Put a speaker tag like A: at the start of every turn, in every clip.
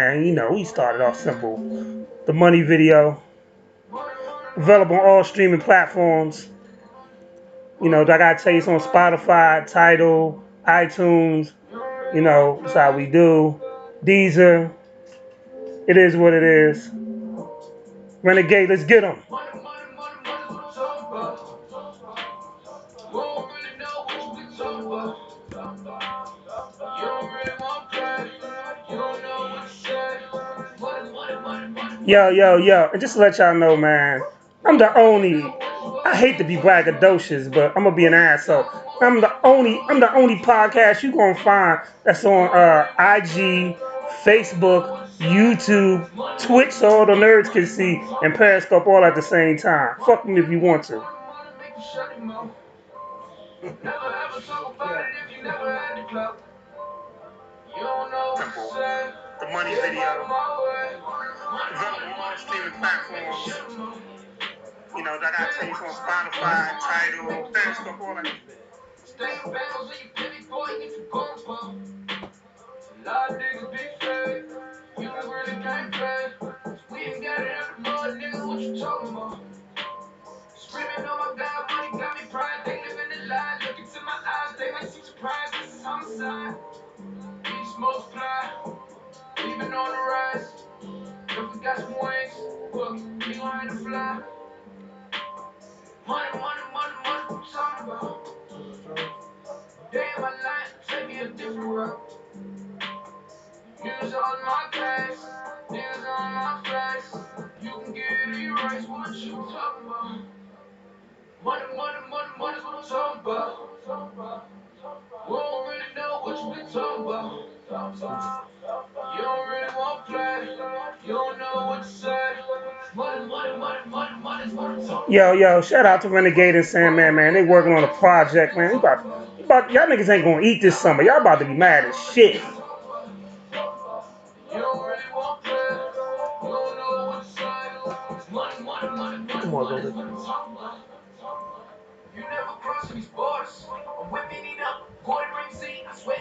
A: man. You know, we started off simple. The Money video, available on all streaming platforms. You know, I gotta tell you, it's on Spotify, Tidal, iTunes. You know, that's how we do. Deezer. It is what it is. Renegade, let's get them. Yo, yo, yo. And just to let y'all know, man, I'm the only. I hate to be braggadocious, but I'm gonna be an asshole. I'm the only podcast you gonna find that's on IG, Facebook, YouTube, Twitch, so all the nerds can see, and Periscope all at the same time. Fuck them if you want to. Simple. The Money video. Available on all streaming platforms. You know, I got tapes on Spotify, Tidal, Periscope, all that. Yo, yo, shout out to Renegade and Sandman, man. They working on a project, man. Y'all niggas ain't gonna eat this summer. Y'all about to be mad as shit. Come on, brother.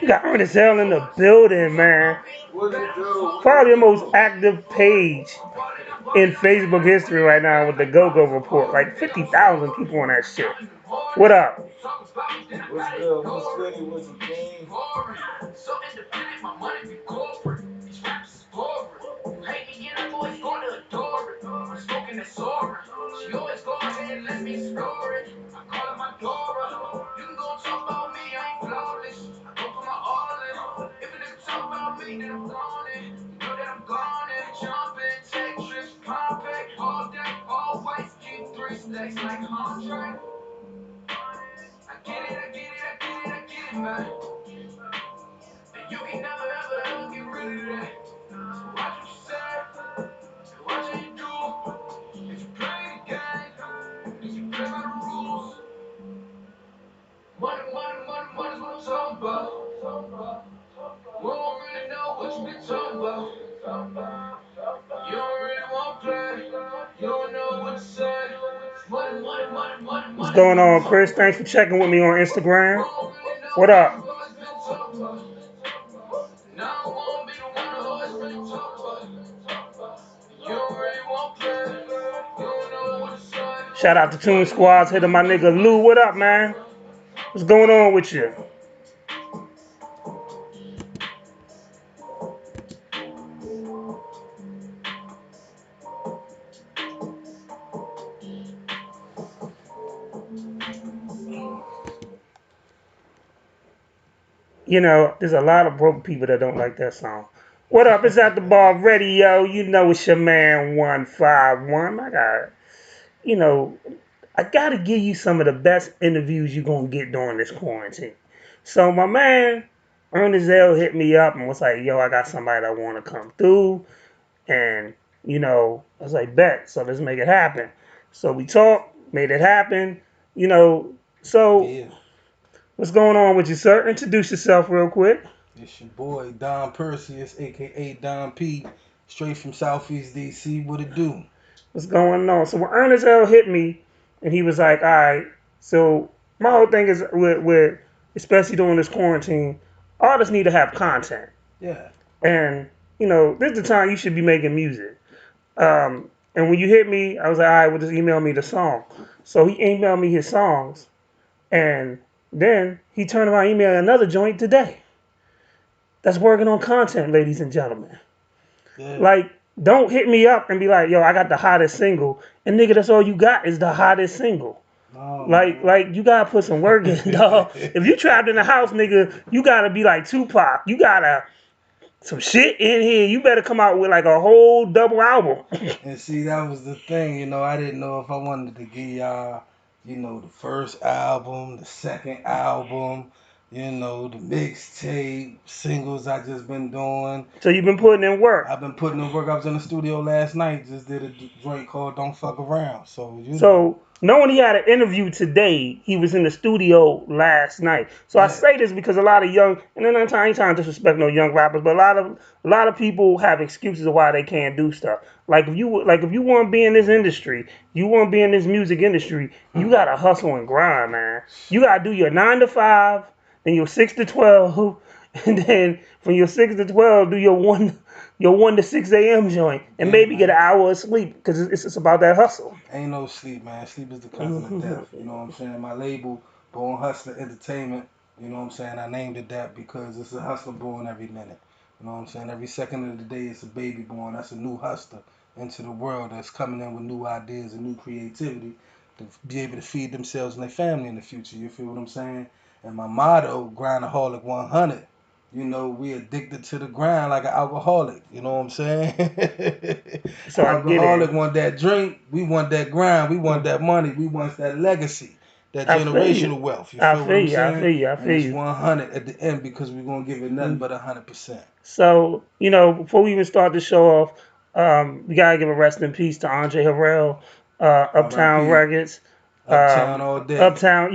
A: You got Ernest L in the building, man. Probably the most active page in Facebook history right now with the Go-Go Report. Like 50,000 people on that shit. What up?
B: What's good? What's goody? What's the game?
A: What's going on, Chris? Thanks for checking with me on Instagram. What up? Shout out to Tune Squads, hitting my nigga Lou. What up, man? What's going on with you? You know, there's a lot of broke people that don't like that song. What up? It's at the bar radio. You know it's your man 151. You know, I gotta give you some of the best interviews you're gonna get during this quarantine. So my man Ernest L hit me up and was like, yo, I got somebody that wanna come through. And, you know, I was like, bet, so let's make it happen. So we talked, made it happen, you know. So
B: Yeah.
A: What's going on with you, sir? Introduce yourself real quick.
B: It's your boy Don Perseus, aka Don P, straight from Southeast DC. What it do?
A: What's going on? So when Ernest L hit me, and he was like, all right, so my whole thing is especially during this quarantine, artists need to have content.
B: Yeah.
A: And this is the time you should be making music. And when you hit me, I was like, all right, well, just email me the song. So he emailed me his songs, and then he turned around and emailed another joint today that's working on content, ladies and gentlemen.
B: Yeah.
A: Like, don't hit me up and be like, yo, I got the hottest single. And nigga, that's all you got is the hottest single.
B: No,
A: Like you gotta put some work in, dog. If you trapped in the house, nigga, you gotta be like Tupac. You gotta some shit in here. You better come out with like a whole double album.
B: And see, that was the thing, I didn't know if I wanted to give y'all, the first album, the second album, the mixtape, singles I just been doing.
A: So you've been putting in work.
B: I've been putting in work. I was in the studio last night, just did a joint called Don't Fuck Around. So,
A: So knowing he had an interview today, he was in the studio last night. So I
B: yeah,
A: say this because a lot of young, and then I ain't trying to disrespect no young rappers, but a lot of people have excuses of why they can't do stuff. Like if you want to be in this industry, you want to be in this music industry, you gotta hustle and grind, man. You gotta do your 9 to 5, then your 6 to 12, and then from your 6 to 12 do your 1 to 6 a.m. joint, and
B: yeah,
A: maybe get an
B: man.
A: hour of sleep because it's just about that hustle.
B: Ain't no sleep, man. Sleep is the cousin of
A: Mhm.
B: death. You know what I'm saying? My label, Born Hustler Entertainment, you know what I'm saying? I named it that because it's a hustler born every minute. You know what I'm saying? Every second of the day, it's a baby born. That's a new hustler into the world that's coming in with new ideas and new creativity to be able to feed themselves and their family in the future. You feel what I'm saying? And my motto, Grindaholic 100. We addicted to the grind like an alcoholic. You know what I'm saying?
A: So I get it.
B: Alcoholic want that drink. We want that grind. We want that money. We want that legacy, that
A: I feel you.
B: generational wealth. You
A: I
B: feel what
A: feel
B: I'm
A: you. I
B: saying?
A: feel you. I
B: And
A: feel
B: it's
A: you.
B: 100 at the end because we're gonna give it nothing
A: Mm.
B: but 100%.
A: So before we even start the show off, we gotta give a rest in peace to Andre Harrell, Uptown
B: R.I.P.
A: Records.
B: Uptown all day.
A: Uptown,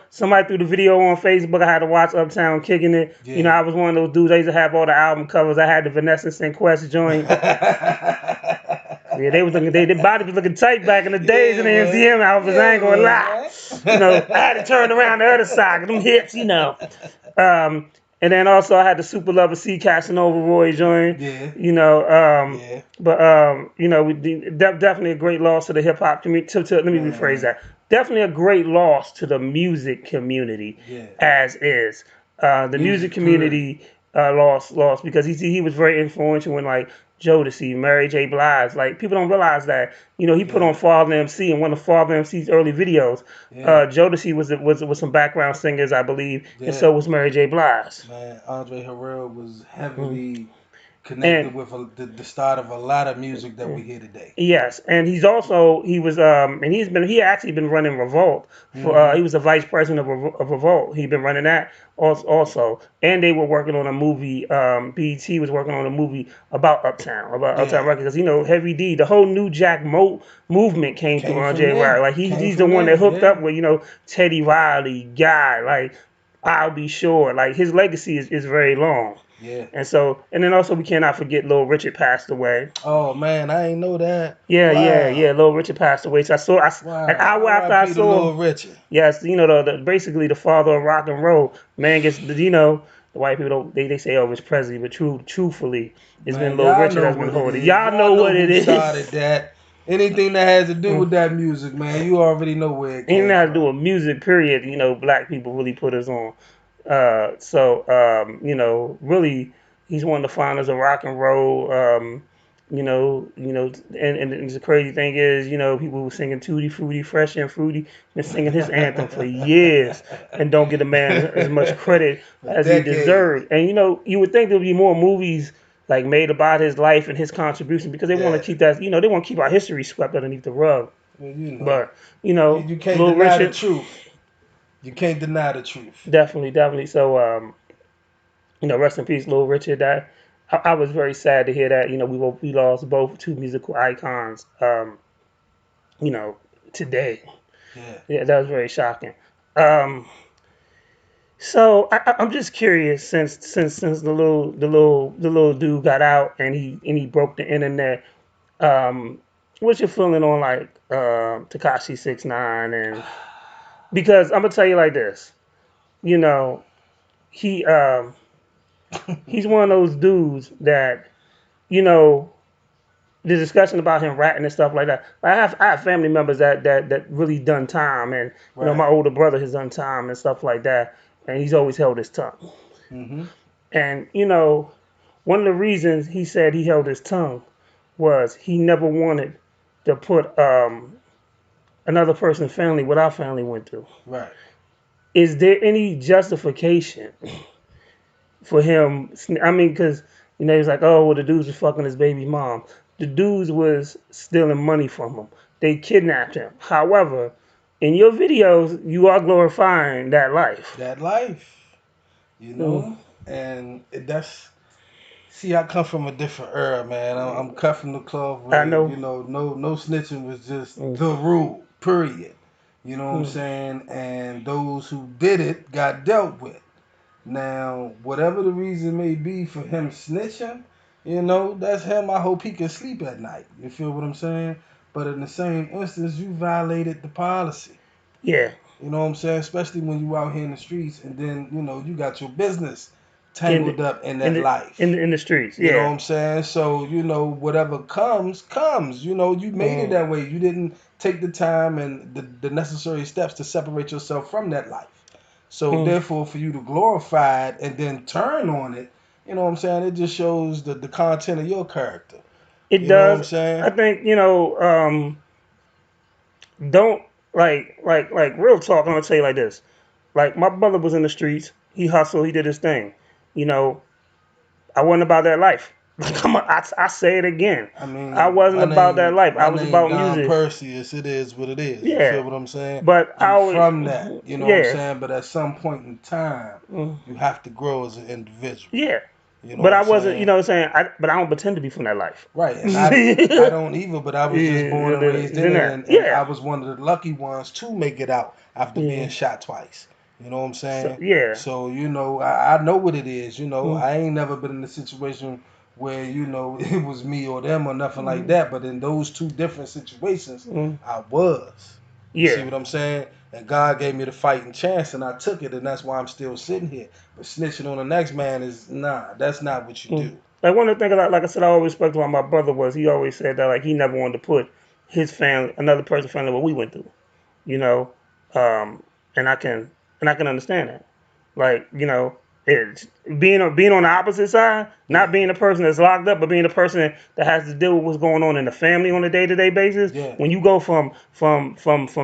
A: somebody threw the video on Facebook. I had to watch Uptown kicking it.
B: Yeah.
A: I was one of those dudes. I used to have all the album covers. I had the Vanessa St. Quest joint. Yeah, they was looking. Their body was looking tight back in the days in
B: Yeah,
A: the
B: man.
A: MCM outfits. I
B: Yeah,
A: ain't gonna lie.
B: man.
A: I had to turn around the other side. 'Cause them hips. Um, and then also I had the Super Lover C Casanova Roy joint.
B: Yeah,
A: You know,
B: yeah,
A: but definitely a great loss to the hip hop community. Let me rephrase
B: man.
A: that. Definitely a great loss to the music community,
B: Yeah.
A: as is. The music
B: Music period.
A: community lost because he was very influential when like Jodeci, Mary J. Blige. Like people don't realize that he put
B: Yeah,
A: on Father MC in one of Father MC's early videos.
B: yeah,
A: Jodeci was some background singers, I believe, and
B: yeah.
A: so was Mary J. Blige.
B: Man, Andre Harrell was
A: Mm.
B: heavily
A: And
B: connected with the start of a lot of music that we hear today.
A: yes, and he was and he actually been running Revolt for
B: Hmm.
A: he was the vice president of Revolt. He'd been running that also, and they were working on a movie. BET was working on a movie about Uptown
B: Yeah,
A: Records, because Heavy D, the whole New Jack movement came through
B: came
A: Andre
B: from
A: Riley.
B: there.
A: Like
B: Came
A: he's the
B: from
A: one that
B: there.
A: hooked up
B: Yeah,
A: with Teddy Riley, Guy, like I'll Be Sure. Like his legacy is very long.
B: yeah.
A: And then also we cannot forget Little Richard passed away.
B: Oh man, I ain't know that.
A: Yeah, yeah, yeah.
B: Wow,
A: Little Richard passed away. So an
B: wow.
A: hour after I
B: R.I.P. to
A: saw
B: Little
A: him,
B: Richard.
A: yes, basically the father of rock and roll. Man gets, the white people don't, they say Elvis Presley, but truthfully, it's been
B: Man,
A: Little
B: y'all
A: Richard
B: know
A: that's been
B: what it
A: holding.
B: is.
A: Y'all
B: Y'all
A: know
B: know
A: what it
B: who started
A: is.
B: that. Anything that has to do with that music, man, you already know where it
A: Ain't
B: came
A: nothing to do
B: from.
A: with music, period. Black people really put us on. Really, he's one of the founders of rock and roll. And the crazy thing is, people who singing Tutti Frutti, Fresh and Fruity, been singing his anthem for years and don't get a man as much credit
B: For
A: as he
B: decades.
A: deserved. And you would think there'd be more movies like made about his life and his contribution, because they want to
B: Yeah.
A: keep that, they want to keep our history swept underneath the rug.
B: Well,
A: But
B: you can't
A: Little
B: deny the
A: Richard,
B: truth. You can't deny the truth.
A: definitely. So, rest in peace, Little Richard. I was very sad to hear that. We lost both two musical icons. You know, today.
B: Yeah.
A: Yeah, that was very shocking. Um, so I'm just curious, since the little dude got out and he broke the internet. Um, what's your feeling on like Takashi 6ix9ine? And because I'm gonna tell you like this, you know, he he's one of those dudes that you know, the discussion about him ratting and stuff like that. I have family members that really done time, and my
B: Right.
A: older brother has done time and stuff like that, and he's always held his tongue.
B: Mm-hmm.
A: And one of the reasons he said he held his tongue was he never wanted to put another person's family what our family went through.
B: Right.
A: Is there any justification for him? I mean, because he's like, oh, well, the dudes was fucking his baby mom. The dudes was stealing money from him. They kidnapped him. However, in your videos, you are glorifying that life.
B: That life,
A: Mm,
B: and that's see, I come from a different era, man. I'm cut from the cloth
A: I
B: where
A: know.
B: no snitching was just
A: Mm,
B: the rule, period. You know what I'm
A: mm.
B: saying? And those who did it got dealt with. Now, whatever the reason may be for him snitching, that's him. I hope he can sleep at night. You feel what I'm saying? But in the same instance, you violated the policy.
A: Yeah,
B: You know what I'm saying? Especially when you out here in the streets and then, you got your business
A: in the
B: tangled up in
A: in
B: that
A: the in
B: life.
A: the, in the streets.
B: You know
A: Yeah.
B: what I'm saying? So, whatever comes, comes. You made it
A: Mm,
B: that way. You didn't take the time and the necessary steps to separate yourself from that life. So,
A: mm.
B: therefore, for you to glorify it and then turn on it, you know what I'm saying? It just shows the content of your character.
A: It
B: You know what I'm
A: does. I
B: saying?
A: think don't like real talk. I'm gonna tell you like this. Like my brother was in the streets. He hustled. He did his thing. You know, I wasn't about that life. Like I say it again.
B: I
A: I
B: mean,
A: wasn't about that life. I
B: my
A: was
B: name
A: about
B: Don
A: music.
B: Perseus. It is what it is. You
A: Yeah,
B: feel what I'm saying?
A: but I
B: I'm
A: always,
B: from that. You know what I'm
A: yeah,
B: saying? But at some point in time,
A: mm,
B: you have to grow as an individual.
A: yeah.
B: You know
A: But
B: what
A: I
B: I'm
A: wasn't. You
B: saying?
A: know what I'm saying? But I don't pretend to be from that life.
B: Right. And I
A: Yeah,
B: don't either, but I was just born and raised in
A: than
B: it,
A: that.
B: and I
A: Yeah,
B: was one of the lucky ones to make it out after being
A: yeah.
B: shot twice. You know what I'm
A: So
B: saying?
A: yeah.
B: So, I know what it is.
A: Mm,
B: I ain't never been in a situation where, it was me or them or nothing like
A: mm,
B: that. But in those two different situations,
A: mm,
B: I was. You see
A: yeah.
B: what I'm saying? And God gave me the fighting chance, and I took it, and that's why I'm still sitting here. But snitching on the next man is nah. That's not what you
A: Mm.
B: do.
A: Like one of the things, like I said, I always respect about my brother was he always said that like he never wanted to put his family, another person's family, what we went through. You know, um, and I can understand that. Like it's being on the opposite side,
B: Yeah.
A: not being the person that's locked up, but being the person that has to deal with what's going on in the family on a day-to-day basis.
B: Yeah.
A: When you go from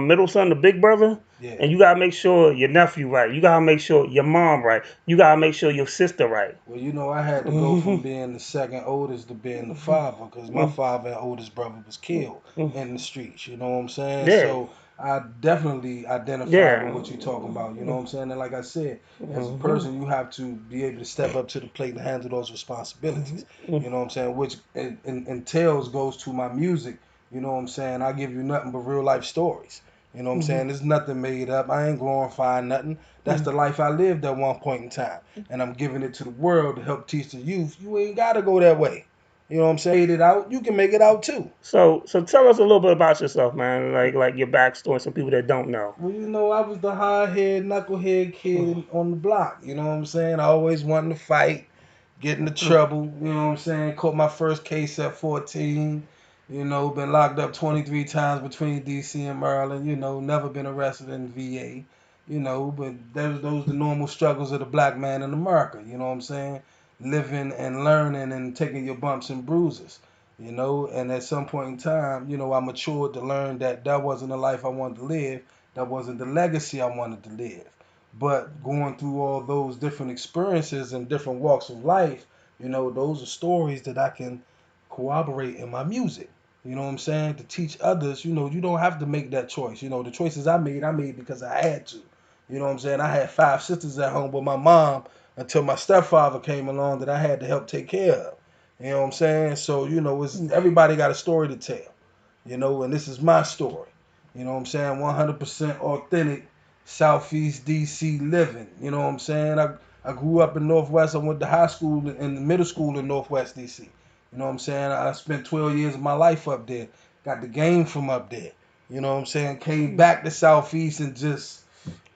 A: middle son to big brother,
B: Yeah.
A: and you gotta make sure your nephew right, you gotta make sure your mom right, you gotta make sure your sister right.
B: Well, I had to go from being the second oldest to being the father because my father and oldest brother was killed in the streets. You know what I'm saying?
A: Yeah,
B: So I definitely identify with
A: yeah.
B: what you're talking about. You know what I'm saying? And like I said, as a
A: Mhm.
B: person, you have to be able to step up to the plate and handle those responsibilities. You know what I'm saying? Which entails goes to my music. You know what I'm saying? I give you nothing but real life stories. You know what I'm saying? There's nothing made up. I ain't glorifying nothing. That's the life I lived at one point in time, and I'm giving it to the world to help teach the youth. You ain't gotta go that way. You know what I'm saying? Made it out. You can make it out too.
A: So tell us a little bit about yourself, man. Like your backstory, some people that don't know.
B: Well, I was the hard head, knucklehead kid on the block. You know what I'm saying? I always wanted to fight, get into trouble. You know what I'm saying? Caught my first case at 14. Been locked up 23 times between DC and Maryland. Never been arrested in VA. But those the normal struggles of the black man in America. You know what I'm saying? Living and learning and taking your bumps and bruises. And at some point in time, I matured to learn that that wasn't the life I wanted to live. That wasn't the legacy I wanted to live. But going through all those different experiences and different walks of life, those are stories that I can corroborate in my music. You know what I'm saying? To teach others, you don't have to make that choice. The choices I made because I had to. You know what I'm saying? I had 5 sisters at home, but my mom, until my stepfather came along, that I had to help take care of. You know what I'm saying? So, everybody got a story to tell, and this is my story. You know what I'm saying? 100% authentic Southeast DC living. You know what I'm saying? I grew up in Northwest. I went to high school and middle school in Northwest DC. You know what I'm saying? I spent 12 years of my life up there. Got the game from up there. You know what I'm saying? Came back to Southeast and just,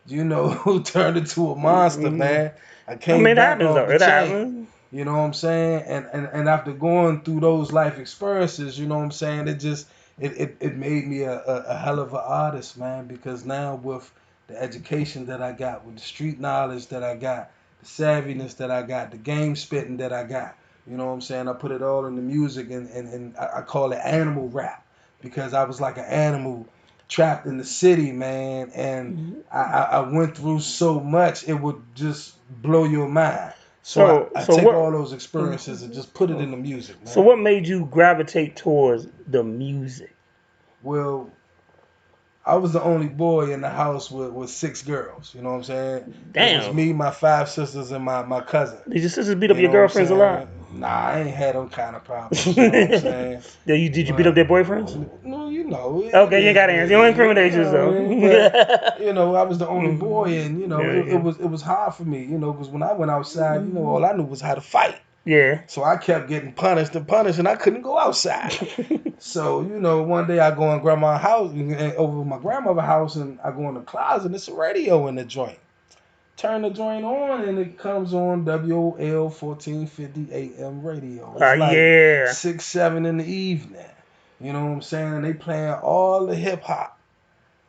B: turned into a monster, man. I
A: I
B: came
A: mean, it
B: back
A: happens
B: off
A: though.
B: the
A: It
B: chain.
A: happens.
B: You know what I'm saying? And after going through those life experiences, you know what I'm saying, it made me a hell of an artist, man, because now with the education that I got, with the street knowledge that I got, the savviness that I got, the game spitting that I got, you know what I'm saying? I put it all in the music and I call it animal rap because I was like an animal trapped in the city, man, and I went through so much it would just blow your mind. So
A: So
B: I
A: so
B: take
A: what
B: all those experiences and just put it in the music,
A: so
B: man.
A: what made you gravitate towards the music?
B: Well, I was the only boy in the house with six girls. You know what I'm saying? It was
A: Damn.
B: me, my five sisters, and my cousin.
A: Did your sisters beat up
B: You
A: your
B: know what I'm
A: girlfriends a lot?
B: saying? Nah, I ain't had them kind of problems. You know what I'm saying?
A: Did you beat up
B: But
A: their boyfriends?
B: no, you know, it
A: Okay, you ain't
B: is
A: gotta
B: what
A: answer.
B: it
A: You don't
B: is. You
A: incriminate
B: know what I
A: yourself.
B: mean? But you know, I was the only boy, and you know,
A: Yeah,
B: it
A: yeah.
B: was hard for me. You know, because when I went outside, you know, all I knew was how to fight.
A: Yeah.
B: So I kept getting punished and punished, and I couldn't go outside. So, you know, one day I go in grandma's house, over my grandmother's house, and I go in the closet, and it's a radio in the joint. Turn the joint on, and it comes on WOL 1450 AM radio. It's like
A: Yeah.
B: 6, 7 in the evening. You know what I'm saying? And they playing all the hip hop.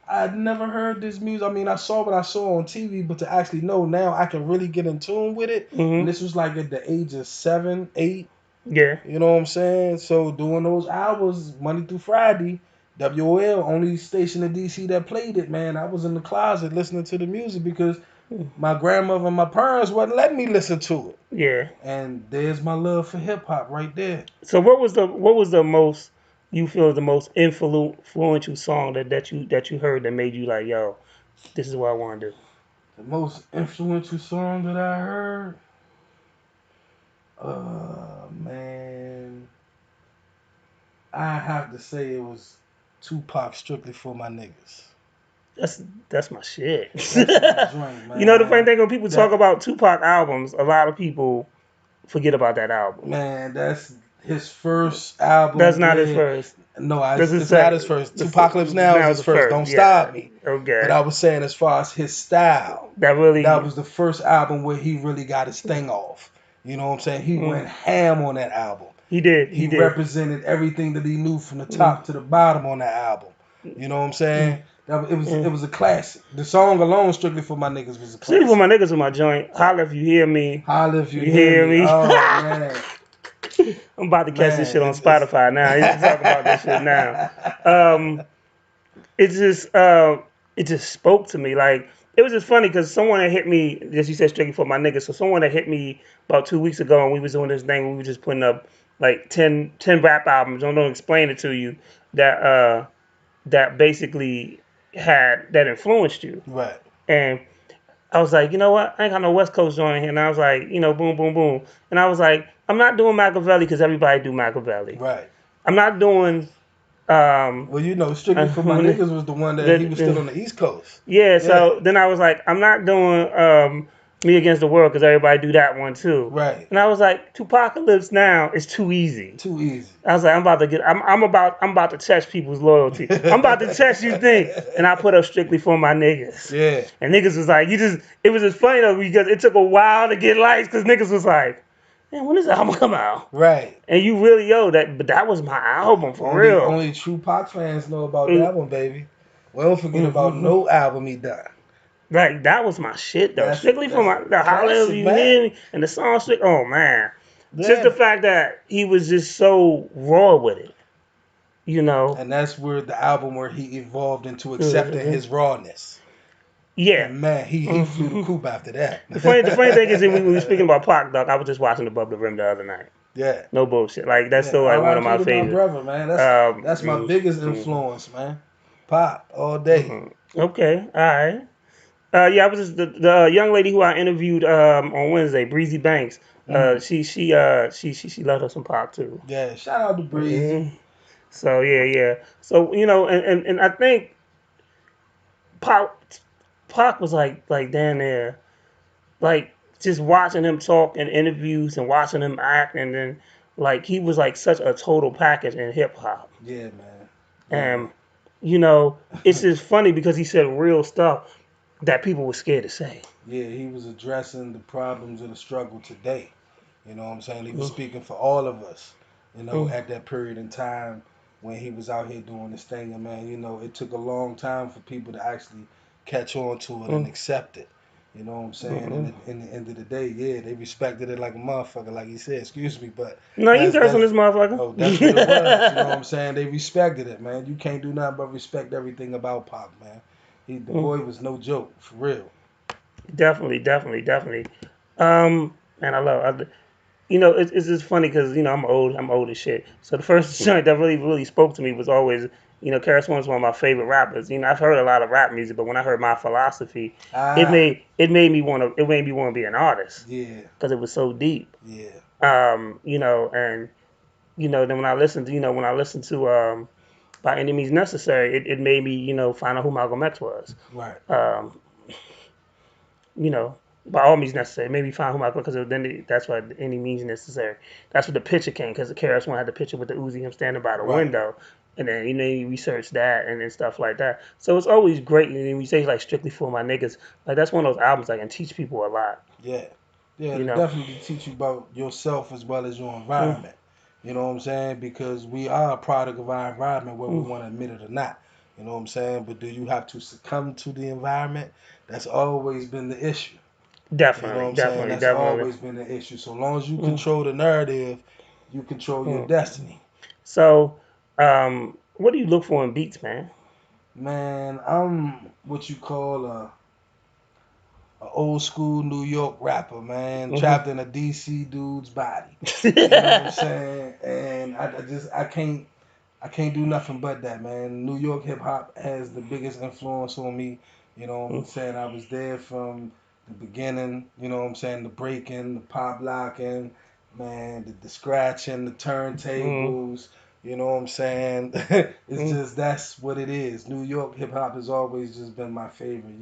B: I'd never heard this music. I mean, I saw what I saw on TV, but to actually know now, I can really get in tune with it. And
A: Mhm.
B: this was like at the age of 7, 8.
A: Yeah.
B: You know what I'm saying? So doing those hours Monday through Friday, WOL only station in DC that played it, man. I was in the closet listening to the music because my grandmother and my parents wouldn't let me listen to it.
A: Yeah.
B: And there's my love for hip hop right there.
A: So what was the most you feel the most influential song that you heard that made you like, yo, this is what I want to do?
B: The most influential song that I heard, man, I have to say it was Tupac, Strictly for My Niggas.
A: That's my shit.
B: That's my joint,
A: You know the funny
B: man.
A: thing when people talk
B: That
A: about Tupac albums, a lot of people forget about that album.
B: Man, that's his first
A: That's
B: album
A: not his
B: where
A: first.
B: no,
A: This is
B: it's not his
A: second.
B: first.
A: This
B: Tupacalypse Now is
A: now
B: his
A: the
B: first.
A: first.
B: Don't
A: Yeah.
B: stop me. But
A: Okay.
B: I was saying as far as his style,
A: That
B: that
A: really.
B: was the first album where he really got his thing off. You know what I'm saying? He
A: Mm,
B: went ham on that album.
A: he did. He
B: He
A: did.
B: represented everything that he knew from the
A: Mm,
B: top to the bottom on that album. You know what I'm
A: mm,
B: saying? It
A: mm.
B: was a classic. The song alone, Strictly for My Niggas, was a
A: Sleeping with
B: classic.
A: my niggas in my joint. Holla if you hear me.
B: Holla if you
A: You
B: hear
A: hear
B: me.
A: me?
B: Oh man,
A: I'm about to catch this
B: man,
A: shit on
B: it's
A: Spotify now. I need to talk about this shit now. Um, it just it just spoke to me. Like it was just funny because someone had hit me. As you said, strictly for my niggas. So someone had hit me about 2 weeks ago, and we was doing this thing. We were just putting up like ten rap albums. I'm gonna explain it to you that basically had that influenced you.
B: right,
A: And I was like, you know what? I ain't got no West Coast joint here. And I was like, boom, boom, boom. And I was like, I'm not doing Machiavelli because everybody do Machiavelli.
B: right.
A: I'm not doing um,
B: Well, you know, Strictly for My
A: the,
B: Niggas was the one that he was still
A: the,
B: on the East Coast.
A: yeah.
B: Yeah,
A: So then I was like, I'm not doing Me Against the World because everybody do that one too.
B: right.
A: And I was like, Tupacalypse Now is too easy.
B: Too easy.
A: I was like, I'm about to test people's loyalty. I'm about to test you think. And I put up strictly for my niggas.
B: Yeah,
A: And niggas was like, it was just funny though because it took a while to get likes because niggas was like, man, when does the album come out?
B: right.
A: And you really, but that was my album for real.
B: Only true Pac fans know about
A: Mm,
B: that one, baby. We don't forget about
A: mm,
B: no album he done.
A: Like, that was my shit though. Strictly for
B: That's
A: the holler if
B: classic,
A: you
B: man.
A: hear me and the song strict. Oh man. Just the
B: Yeah.
A: fact that he was just so raw with it, you know?
B: And that's where the album where he evolved into accepting
A: Uh,
B: his rawness.
A: yeah.
B: And man, he flew the coop after that.
A: The funny thing is that we were speaking about Pac, dog. I was just watching Above the Rim the other night.
B: Yeah.
A: No bullshit. Like that's
B: Yeah.
A: still like one of
B: R.I.P.
A: my
B: to my
A: favorites.
B: brother, man. That's my
A: Mm,
B: biggest
A: mm,
B: influence, man. Pop all day.
A: okay, all right. Yeah, I was just the young lady who I interviewed on Wednesday, Breezy Banks.
B: Mm.
A: She loved her some Pac too.
B: Yeah. Shout out to Breezy.
A: Mm. So yeah, yeah. So and I think Pac Pac was like down there, like just watching him talk in interviews and watching him act, and then like he was like such a total package in hip hop.
B: Yeah, man. Yeah.
A: And it's just funny because he said real stuff that people were scared to say.
B: Yeah, he was addressing the problems of the struggle today. You know what I'm saying? He was
A: mm,
B: speaking for all of us,
A: mm,
B: at that period in time when he was out here doing this thing. And man, it took a long time for people to actually catch on to it and
A: mm,
B: accept it. You know what I'm
A: mm,
B: saying? And
A: mm.
B: in the end of the day, yeah, they respected it like a motherfucker, like he said. Excuse me, but
A: No, you curse on
B: that's
A: this motherfucker.
B: oh, that's what it was. You know what I'm saying? They respected it, man. You can't do nothing but respect everything about Pop, man. The
A: Mm,
B: boy was no joke, for real.
A: definitely, definitely, definitely. Man, it's just funny because I'm old as shit. So the first joint that really really spoke to me was always, Karis One's one of my favorite rappers. I've heard a lot of rap music, but when I heard My Philosophy,
B: Ah,
A: it made me want to be an artist
B: yeah,
A: because it was so deep.
B: yeah,
A: And then when I listened to By Any Means Necessary, it made me find out who Malcolm X was.
B: right,
A: Um, you know, by all means necessary. Maybe find who I because that's what any means necessary. That's what the picture came because the KRS One had the picture with the Uzi him standing by the
B: right.
A: window, and then you research that and then stuff like that. So it's always great. And then we say like strictly for my niggas, like that's one of those albums that can teach people a lot.
B: Yeah. Yeah,
A: You
B: to
A: know,
B: definitely teach you about yourself as well as your
A: mm,
B: environment. You know what I'm saying? Because we are a product of our environment, whether we
A: mm,
B: want to admit it or not. You know what I'm saying? But do you have to succumb to the environment? That's always been the issue. You know what
A: definitely,
B: I'm saying?
A: definitely,
B: That's
A: definitely.
B: always been the issue. So long as you
A: Mm,
B: control the narrative, you control your
A: mm.
B: destiny.
A: So, what do you look for in beats, man?
B: Man, I'm what you call a old school New York rapper, man,
A: Hmm.
B: trapped in a DC dude's body. You know what I'm saying? And I can't do nothing but that, man. New York hip hop has the biggest influence on me. You know what I'm saying? I was there from the beginning, you know what I'm saying? The breaking, the pop locking, man, the scratching, the
A: Mm,
B: turntables, you know what I'm saying? It's
A: mm.
B: just that's what it is. New York hip hop has always just been my favorite,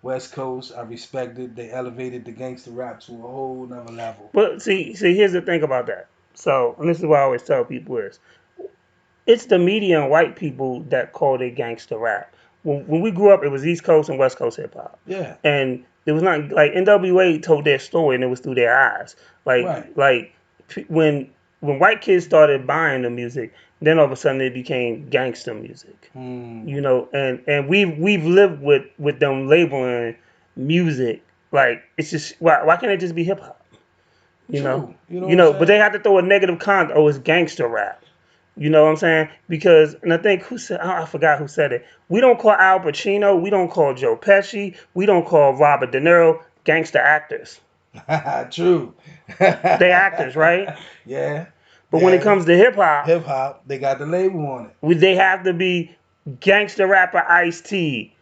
B: West Coast, I respected. They elevated the gangster rap to a whole nother level.
A: But see, here's the thing about that. So, and this is what I always tell people is, it's the media and white people that called it gangster rap. When we grew up, it was East Coast and West Coast hip hop,
B: Yeah,
A: and it was not like NWA told their story and it was through their eyes.
B: right.
A: Like when white kids started buying the music, then all of a sudden it became gangster music.
B: Hmm.
A: And we've lived with them labeling music like it's just why can't it just be hip hop? You know,
B: True. You know what I'm
A: but they
B: saying?
A: have to throw a negative con. Oh, it's gangster rap. You know what I'm saying? Because and I think who said I forgot who said it. We don't call Al Pacino, we don't call Joe Pesci, we don't call Robert De Niro gangster actors.
B: True.
A: They actors, right?
B: Yeah,
A: But when it
B: yeah.
A: comes to hip hop,
B: Hip hop, they got the label on it.
A: they have to be gangster rapper Ice T,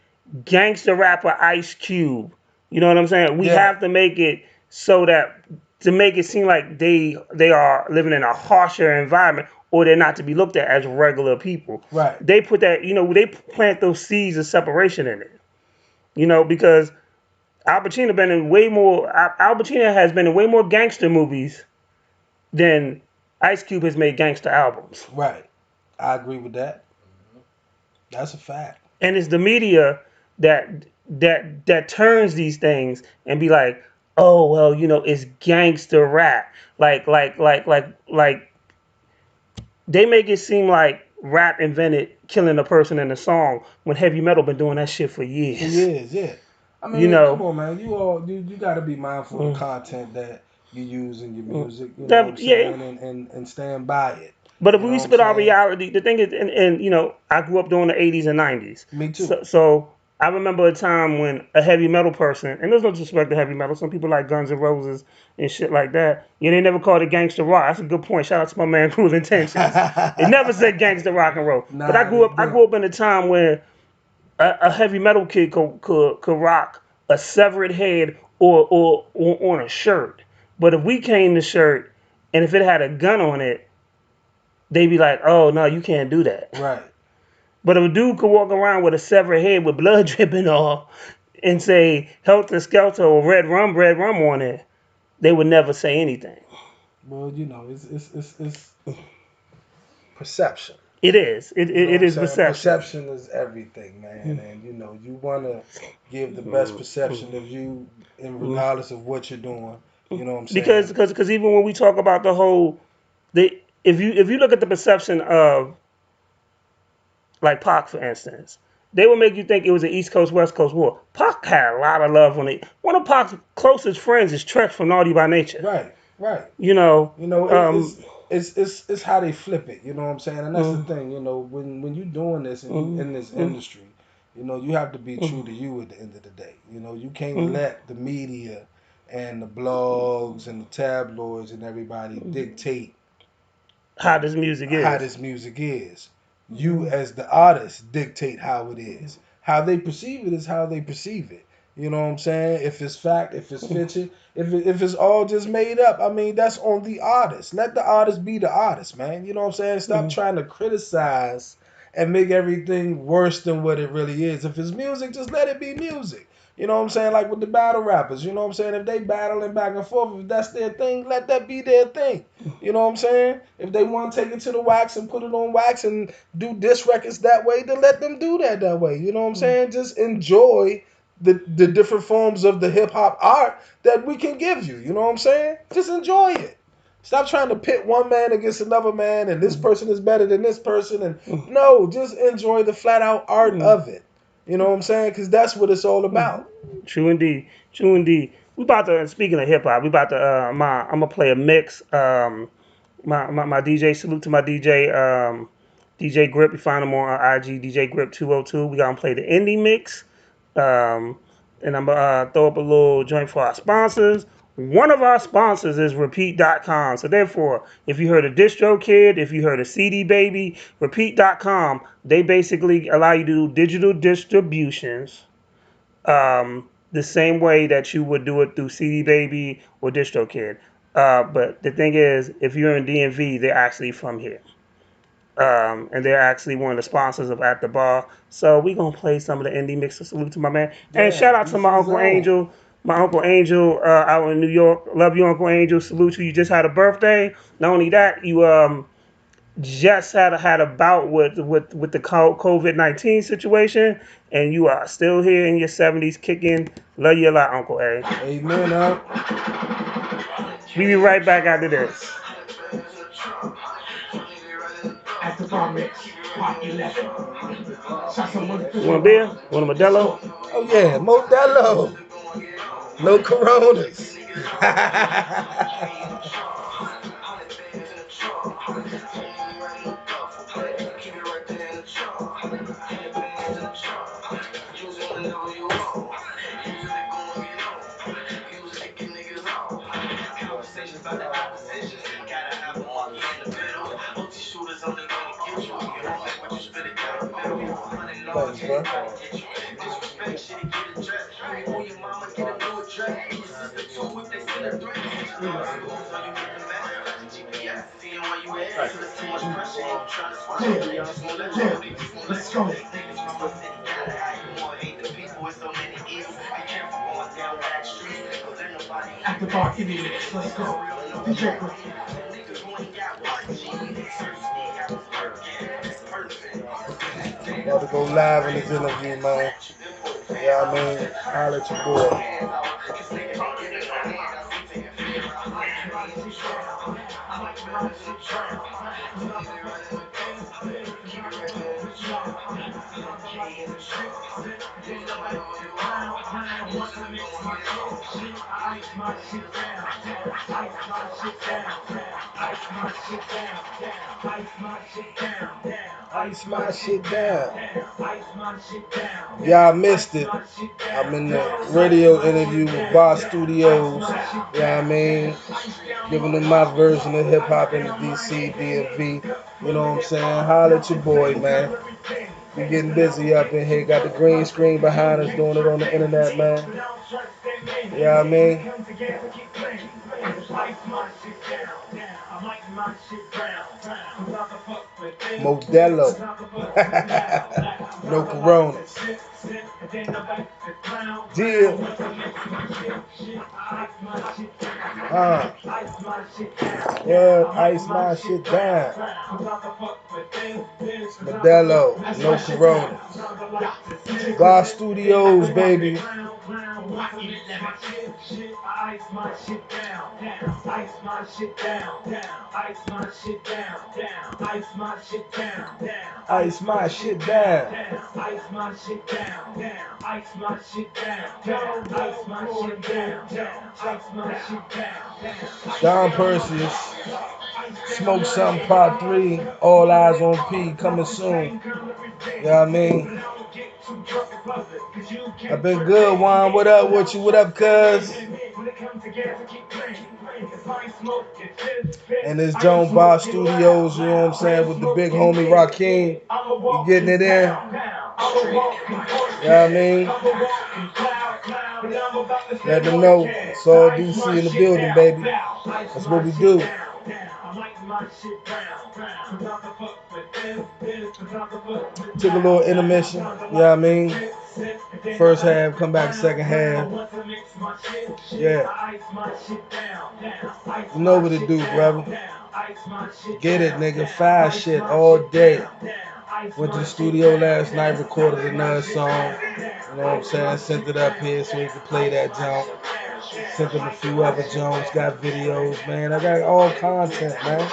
A: gangster rapper Ice Cube. You know what I'm saying? We
B: Yeah,
A: have to make it so that to make it seem like they are living in a harsher environment or they're not to be looked at as regular people.
B: right.
A: They put that, they plant those seeds of separation in it. Because Al Pacino has been in way more gangster movies than Ice Cube has made gangster albums.
B: Right. I agree with that. That's a fact.
A: And it's the media that that turns these things and be like, oh well, it's gangster rap. Like they make it seem like rap invented killing a person in a song when heavy metal been doing that shit for
B: For
A: years.
B: years, yeah. I
A: You
B: mean, come
A: know,
B: on, man. You got to be mindful of the
A: mm,
B: content that you use in your
A: mm.
B: music. You know what I'm
A: Yeah.
B: saying, and stand by it.
A: But if
B: You know
A: we
B: what I'm
A: spit our
B: saying?
A: reality, the thing is, and I grew up during the '80s and '90s,
B: Me too.
A: so I remember a time when a heavy metal person, and there's no disrespect to heavy metal, some people like Guns N' Roses and shit like that. Yeah, they never called it gangster rock. That's a good point. Shout out to my man Cruel Intentions. They never said gangster rock and roll. But
B: Nah, they
A: I
B: didn't.
A: grew up in a time where a heavy metal kid could rock a severed head or on a shirt. But if we came to shirt and if it had a gun on it, they'd be like, "Oh no, you can't do that."
B: Right.
A: But if a dude could walk around with a severed head with blood dripping off and say "Helter Skelter" or Red Rum" on it, they would never say anything.
B: Well, it's perception.
A: It is.
B: You know what
A: It
B: I'm
A: is
B: saying?
A: perception.
B: Perception is everything, man. And you want to give the best
A: Mm,
B: perception of you, in
A: mm,
B: regardless of what you're doing. You know what I'm
A: Because
B: saying?
A: even when we talk about the whole the if you look at the perception of like Pac for instance, they would make you think it was an East Coast West Coast war. Pac had a lot of love when they one of Pac's closest friends is Trex from Naughty by Nature.
B: Right, right.
A: You know,
B: You know,
A: um,
B: it's how they flip it. You know what I'm saying? And that's the
A: mm,
B: thing. You know, when you doing this and you
A: mm,
B: in this
A: mm,
B: industry, you know, you have to be
A: mm,
B: true to you at the end of the day. You know, you can't
A: mm,
B: let the media and the blogs and the tabloids and everybody dictate
A: how this music
B: how
A: is.
B: this music is. You
A: Mm,
B: as the artist dictate how it is. How they perceive it is how they perceive it. You know what I'm saying? If it's fact, if it's
A: mm,
B: fiction, if it's all just made up, I mean that's on the artist. Let the artist be the artist, man. You know what I'm saying? Stop
A: mm,
B: trying to criticize and make everything worse than what it really is. If it's music, just let it be music. You know what I'm saying? Like with the battle rappers, you know what I'm saying? If they battling back and forth, if that's their thing, let that be their thing. You know what I'm saying? If they want to take it to the wax and put it on wax and do disc records that way, then let them do that way. You know what I'm
A: mm,
B: saying? Just enjoy the different forms of the hip hop art that we can give you. You know what I'm saying? Just enjoy it. Stop trying to pit one man against another man and this
A: mm,
B: person is better than this person. And
A: mm,
B: no, just enjoy the flat out art
A: mm,
B: of it. You know what I'm saying? Because that's what it's all
A: mm.
B: about.
A: True indeed. True indeed. We about to speaking of hip hop. We about to I'm gonna play a mix. My DJ, salute to my DJ, DJ Grip. You find him on IG, DJ Grip 202. We gonna play the indie mix, um, and I'm gonna throw up a little joint for our sponsors. One of our sponsors is Repeat.com. So therefore, if you heard of DistroKid, if you heard of CD Baby, Repeat.com, they basically allow you to do digital distributions the same way that you would do it through CD Baby or DistroKid. But the thing is, if you're in DMV, they're actually from here. And they're actually one of the sponsors of At the Bar. So we gonna play some of the indie mixes. Salute to my man, and
B: Yeah,
A: shout out to my
B: DC's
A: uncle
B: own.
A: Angel. My uncle Angel out in New York. Love you, Uncle Angel. Salute you. You just had a birthday. Not only that, you just had a bout with the COVID-19 situation, and you are still here in your 70s kicking. Love you a lot, Uncle A.
B: Amen.
A: We be right back after this. You want a beer? You want a Modelo?
B: Oh yeah, Modelo. No Coronas. Thanks, bro. About to go live in this interview, man. Yeah, I mean, holla at your boy. Ice my shit down. Y'all missed it. I'm in the radio interview with Bar Studios. Yeah, I mean, giving them my version of hip hop in the DC, DMV. You know what I'm saying? Holla at your boy, man. We getting busy up in here. Got the green screen behind us doing it on the internet, man. Yeah, I mean, Modelo. No Coronas. Deal. Uh, yeah, ice my shit down. Modelo. No Coronas. Bar Studios, baby. Ice my shit down. Don Perseus, Smoke Something Part 3, All Eyes on P, coming soon. You know what I mean? I've been good, Juan. What up with you? What up, cuz? And it's Joan Boss Studios, you know what I'm saying, with the big homie Rakim. We getting it in. You know what I mean? Let them know. It's all DC in the building, baby. That's what we do. Took a little intermission, you know what I mean? First half, come back second half. Yeah. You know what it do, brother. Get it, nigga. Fire shit all day. Went to the studio last night, recorded another song. You know what I'm saying? Sent it up here so we could play that jump. Sent them a few other jumps, got videos, man. I got all content, man.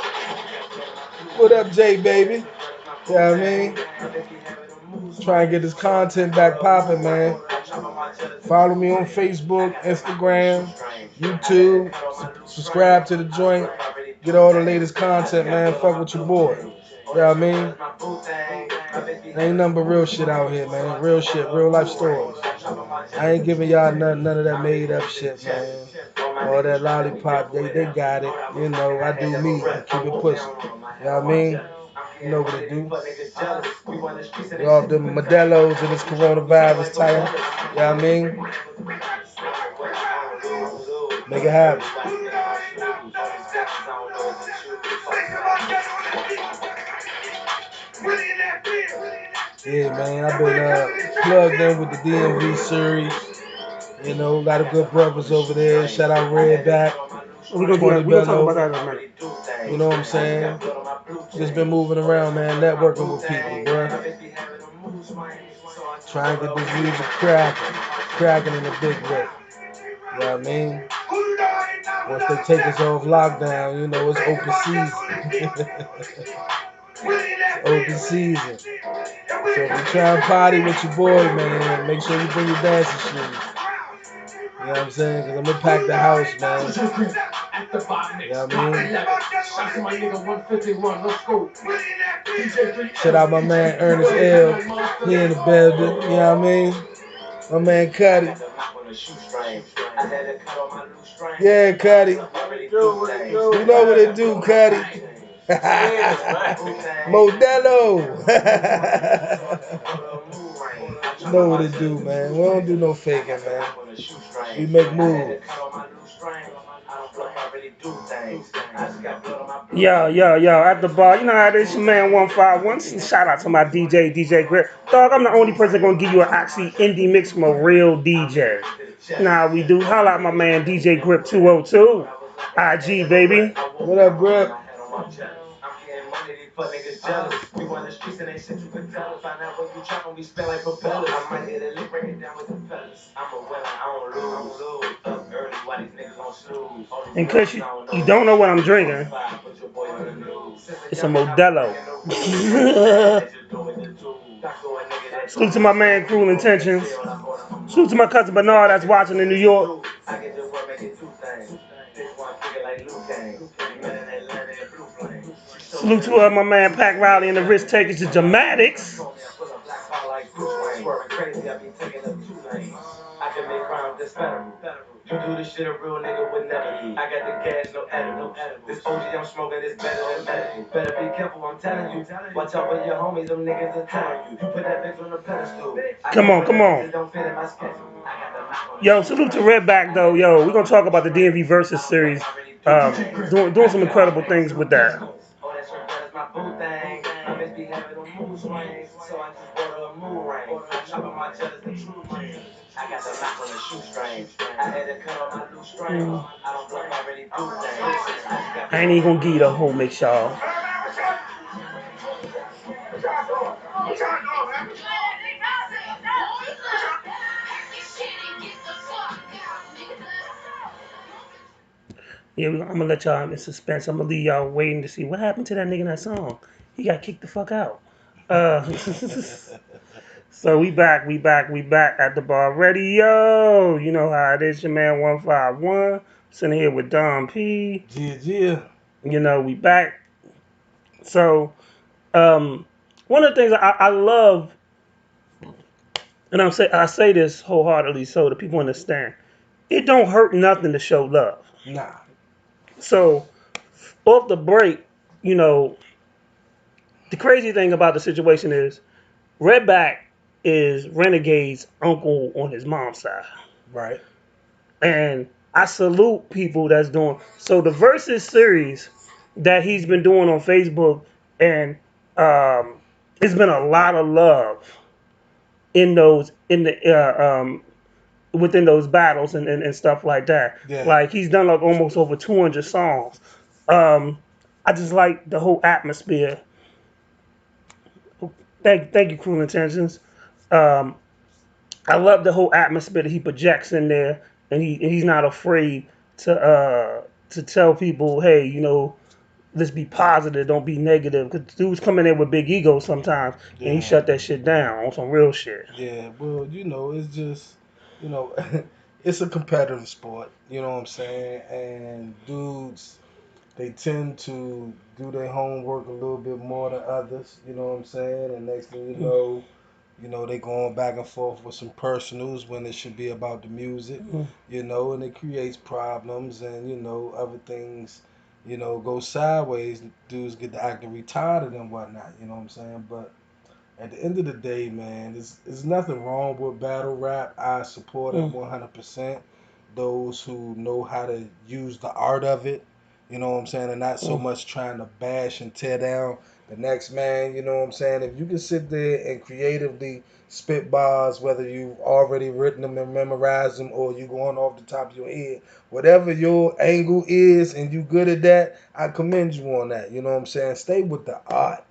B: What up, Jay, baby? You know what I mean? Try and get this content back popping, man. Follow me on Facebook, Instagram, YouTube. Subscribe to the joint. Get all the latest content, man. Fuck with your boy. You know what I mean? Ain't nothing but real shit out here, man. Real shit, real life stories. I ain't giving y'all none of that made up shit, man. All that lollipop, they got it. You know, I do me and keep it pushing. You know what I mean? You know what it do. We off the Modelos in this coronavirus time. You know what I mean? Make it happen. Yeah, man, I've been plugged in with the DMV series. You know, a lot of good brothers over there. Shout out Redback,
A: We're gonna do
B: 20
A: that. We're gonna talk about
B: Bello.
A: that in a minute.
B: You know what I'm saying? Just been moving around, man, networking with people, bro. Trying to get this music cracking in a big way. You know what I mean? Once they take us off lockdown, you know, it's open season. It's open season. So if you try and party with your boy, man, make sure you bring your dancing shoes. You know what I'm saying? Because I'm going to pack the house, man. You know what I mean? Shout out my man Ernest L. He in the building. You know what I mean? My man Cuddy. Yeah, Cuddy. You know what it do, Cuddy. Modelo. You know what it do, man. We don't do no faking, man. We make moves.
A: Yo, at the bar, you know how this your man 151. Shout out to my DJ Grip. Dog, I'm the only person gonna give you an actually indie mix from a real DJ. Nah, we do. Holla out my man DJ Grip 202. IG, baby.
B: What up, Grip?
A: In case you don't know what I'm drinking, it's a Modelo. Salute to my man Cruel Intentions. Salute to my cousin Bernard that's watching in New York. Salute to my man Pac Riley and the Risk Takers, the Dramatics. You do the shit a real nigga would never do. I got the gas, no edibles. This OG I'm smoking is better than medical. Better be careful, I'm telling you. Watch out for your homies, them niggas are telling you. You put that bitch on the pedestal. Come on. Don't fit in my schedule. Yo, salute to Redback though. Yo, we're gonna talk about the DMV Versus series. Doing some incredible things with that. My boo thing. My bitch be having them mood swings, so I just bought her a mood ring. Chop on my jealous, the true dreams. I got the lock on the shoestring. I had to cut on my loose string. I don't bluff, I already do things. I ain't even gonna give you the whole mix, y'all. Yeah, I'm gonna let y'all in suspense. I'm gonna leave y'all waiting to see what happened to that nigga in that song. He got kicked the fuck out. So we back at the bar radio. You know how it is, your man 151. Sitting here with Don P.
B: Yeah, yeah.
A: You know, we back. So, um, one of the things I love, and I say this wholeheartedly so that people understand, it don't hurt nothing to show love.
B: Nah.
A: So, off the break, you know, the crazy thing about the situation is Redback is Renegade's uncle on his mom's side.
B: Right.
A: And I salute people that's doing so the versus series that he's been doing on Facebook, and it's been a lot of love in those in the within those battles and stuff like that.
B: Yeah.
A: Like he's done like almost over 200 songs. Um, I just like the whole atmosphere. Thank you, Cruel Intentions. Um, I love the whole atmosphere that he projects in there, and he's not afraid to tell people, hey, you know, let's be positive, don't be negative. Because dudes come in there with big egos sometimes, and he
B: Yeah.
A: shut that shit down on some real shit.
B: Yeah. Well, it's just, you know, it's a competitive sport. You know what I'm saying? And dudes, they tend to do their homework a little bit more than others. You know what I'm saying? And next thing they going back and forth with some personals when it should be about the music, and it creates problems and, other things, go sideways. Dudes get to acting retarded and whatnot, you know what I'm saying? But at the end of the day, man, there's nothing wrong with battle rap. I support it
A: Mm,
B: 100%. Those who know how to use the art of it, you know what I'm saying, and not so
A: mm,
B: much trying to bash and tear down the next man, you know what I'm saying. If you can sit there and creatively spit bars, whether you've already written them and memorized them or you going off the top of your head, whatever your angle is and you good at that, I commend you on that. You know what I'm saying? Stay with the art.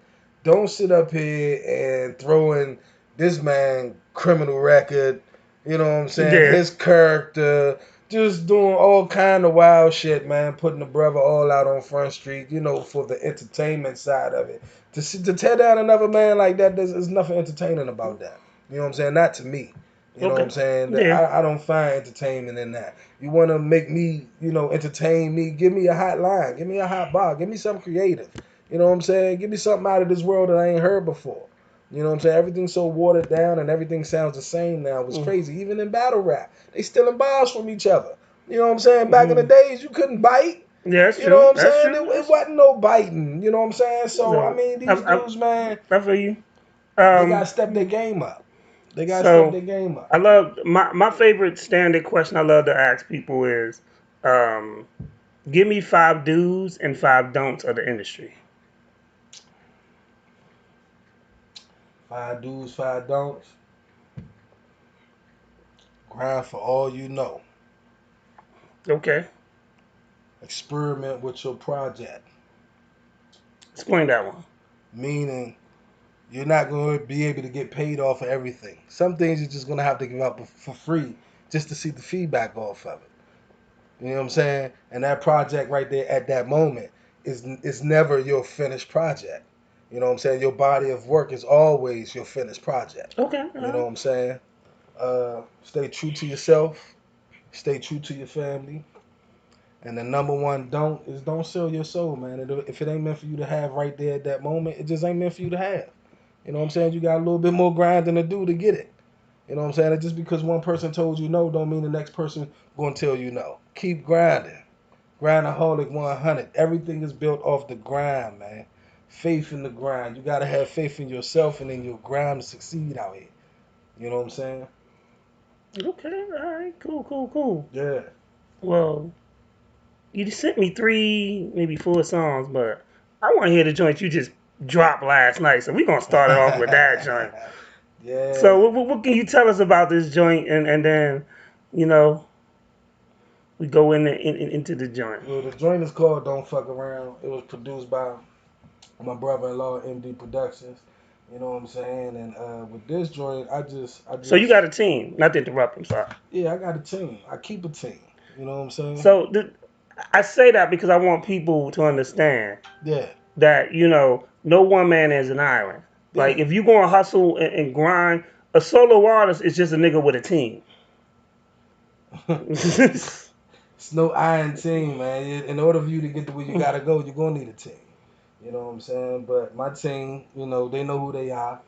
B: Don't sit up here and throw in this man criminal record, you know what I'm saying,
A: yeah.
B: his character, just doing all kind of wild shit, man, putting the brother all out on Front Street, for the entertainment side of it. To tear down another man like that, there's nothing entertaining about that. You know what I'm saying? Not to me. You know what
A: Okay.
B: I'm saying?
A: Yeah.
B: I don't find entertainment in that. You want to make me, entertain me, give me a hot line, give me a hot bar, give me something creative. You know what I'm saying? Give me something out of this world that I ain't heard before. You know what I'm saying? Everything's so watered down and everything sounds the same now. It's
A: Mm,
B: crazy. Even in battle rap, they stealing bars from each other. You know what I'm saying? Back in the
A: mm.
B: days, you couldn't bite.
A: Yeah, that's
B: You know
A: true.
B: what I'm
A: That's
B: saying?
A: true.
B: It wasn't no biting. You know what I'm saying? So I
A: No,
B: mean,
A: I,
B: these
A: I,
B: dudes, man,
A: I feel you.
B: they gotta step their
A: Mm.
B: game up. They gotta step
A: So
B: their game up.
A: I love my favorite standard question I love to ask people is, um, give me five do's and five don'ts of the industry.
B: Five do's, five don'ts. Grind for all you know.
A: Okay,
B: Experiment with your project.
A: explain that one.
B: Meaning you're not going to be able to get paid off of everything. Some things you're just going to have to give up for free just to see the feedback off of it. You know what I'm saying? And that project right there at that moment is never your finished project. You know what I'm saying? Your body of work is always your finished project.
A: Okay,
B: You know what I'm saying? Stay true to yourself. Stay true to your family. And the number one don't is don't sell your soul, man. If it ain't meant for you to have right there at that moment, it just ain't meant for you to have. You know what I'm saying? You got a little bit more grinding to do to get it. You know what I'm saying? And just because one person told you no, don't mean the next person gonna tell you no. Keep grinding. Grindaholic 100. Everything is built off the grind, man. Faith in the grind. You gotta have faith in yourself and in your grind to succeed out here. You know what I'm saying?
A: okay, all right, cool, cool, cool.
B: Yeah.
A: Well, you just sent me three, maybe four songs, but I want to hear the joint you just dropped last night. So we're gonna start it off with that joint. So
B: Yeah.
A: what can you tell us about this joint, and then, you know, we go into the joint.
B: Well, the joint is called Don't Fuck Around. It was produced by my brother-in-law, MD Productions. You know what I'm saying? And with this joint, I
A: So you
B: just,
A: got a team. Not to interrupt. I'm sorry.
B: yeah, I got a team. I keep a team. You know what I'm saying?
A: So I say that because I want people to understand
B: Yeah,
A: that no one man is an island.
B: yeah.
A: Like if you gonna hustle and grind, a solo artist is just a nigga with a team.
B: It's no iron team, man. In order for you to get to where you gotta go, you're gonna need a team. You know what I'm saying? But my team, they know who they are.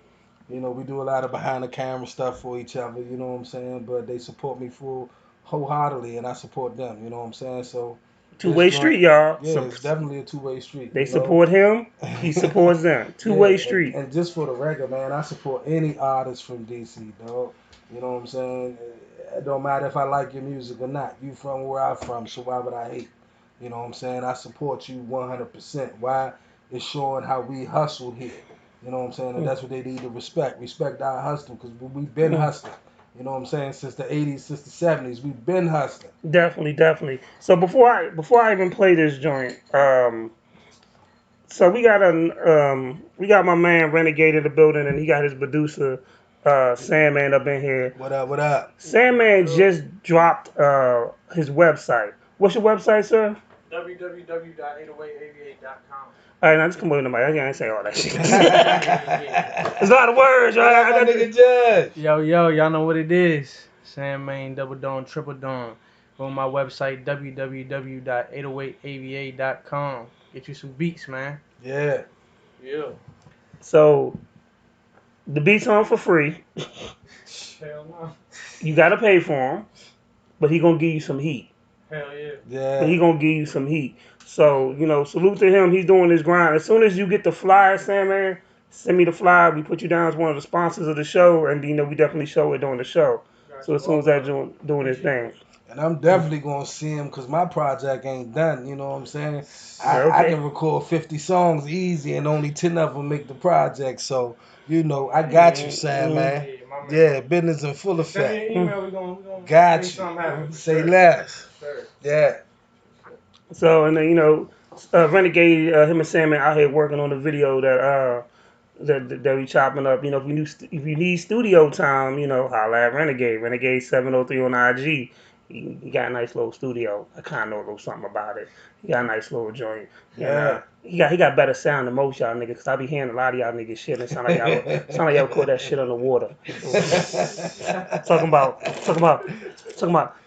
B: We do a lot of behind the camera stuff for each other, you know what I'm saying? But they support me full wholeheartedly and I support them, you know what I'm saying? So this
A: Two-way
B: joint,
A: street, y'all.
B: yeah, it's definitely a two-way street,
A: They support him. He supports them.
B: Yeah,
A: Two-way
B: and,
A: street.
B: and just for the record, man, I support any artist from DC, dog. You know what I'm saying? It don't matter if I like your music or not. You from where I'm from, so why would I hate? You know what I'm saying? I support you 100%. Why? It's showing how we hustle here. You know what I'm saying? And that's what they need to respect. Respect our hustle because we've been hustling. You know what I'm saying? Since the 80s, since the 70s, we've been hustling.
A: Definitely, definitely. So before I even play this joint, so we got my man Renegade in the building, and he got his producer Sandman up in here.
B: What up? What up?
A: Sandman just dropped his website. What's your website, sir?
C: www.808aviate.com.
A: All right, now just come over to the mic. I can't say all that shit.
C: Yeah.
A: There's a lot of words,
B: What up, my
A: right?
B: nigga Judge?
C: Yo, y'all know what it is. Sandman, Double Dawn, Triple Dawn. Go on my website, www.808ava.com. Get you some beats, man.
B: Yeah.
C: Yeah.
A: So the beats on for free.
C: Hell no.
A: You gotta pay for them, but he gonna give you some heat.
C: Hell yeah.
A: But he
B: Yeah.
A: gonna give you some heat. So salute to him. He's doing his grind. As soon as you get the flyer, Sandman, send me the flyer. We put you down as one of the sponsors of the show, and we definitely show it during the show.
C: Got
A: So
C: you.
A: as soon
C: All
A: as that
C: love.
A: doing his
C: Appreciate
A: thing.
C: it.
B: And I'm definitely gonna see him because my project ain't done. You know what I'm saying? I
A: Okay.
B: can record 50 songs easy and only 10 of them make the project. So I got you, Sam,
A: Mm-hmm.
B: man.
C: Yeah, my man.
B: Yeah, business in full
C: Just send me
B: effect.
C: an email. We gonna
B: Got
C: make
B: you.
C: something happen for
B: Say
C: sure.
B: less.
C: For sure.
B: Yeah.
A: So and then Renegade, him and Sandman out here working on the video that we chopping up. If you need studio time, holla at Renegade. Renegade 703 on IG. He got a nice little studio. I kind of know a little something about it. He got a nice little joint, and
B: Yeah.
A: he got better sound than most y'all niggas. Cause I be hearing a lot of y'all niggas shit, and it sound like y'all record that shit underwater. Talking about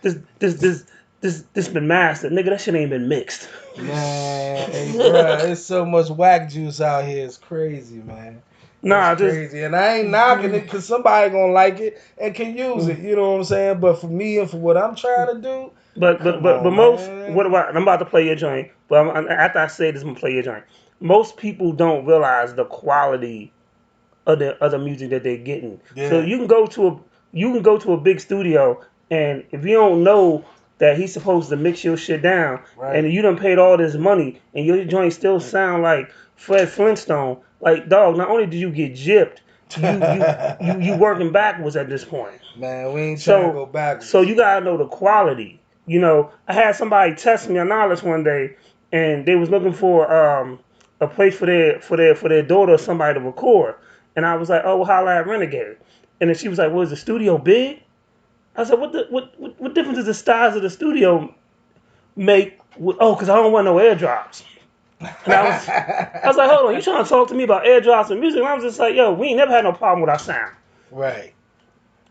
A: this been mastered, nigga. That shit ain't been mixed.
B: Man, hey, bruh, it's so much whack juice out here. It's crazy, man. It's
A: Nah, just
B: crazy. And I ain't knocking it because somebody gonna like it and can use it. You know what I'm saying? But for me and for what I'm trying to do,
A: but
B: come
A: but but
B: on,
A: most
B: man.
A: what about? I'm about to play your joint, but after I say this, I'm gonna play your joint. Most people don't realize the quality of the other music that they're getting. So
B: Yeah,
A: you can go to a big studio, and if you don't know that he's supposed to mix your shit down,
B: right.
A: and you done paid all this money, and your joint still sound like Fred Flintstone, like dog. Not only did you get gypped, you working backwards at this point.
B: Man, we ain't trying to
A: So
B: go
A: so
B: backwards.
A: you gotta know the quality. I had somebody test me on knowledge one day, and they was looking for a place for their daughter or somebody to record, and I was like, oh, well, holla at Renegade, and then she was like, well, is the studio big? I said, what difference does the size of the studio make? Oh, because I don't want no airdrops. And I was like, hold on, you trying to talk to me about airdrops and music? And I was just like, yo, we ain't never had no problem with our sound.
B: Right.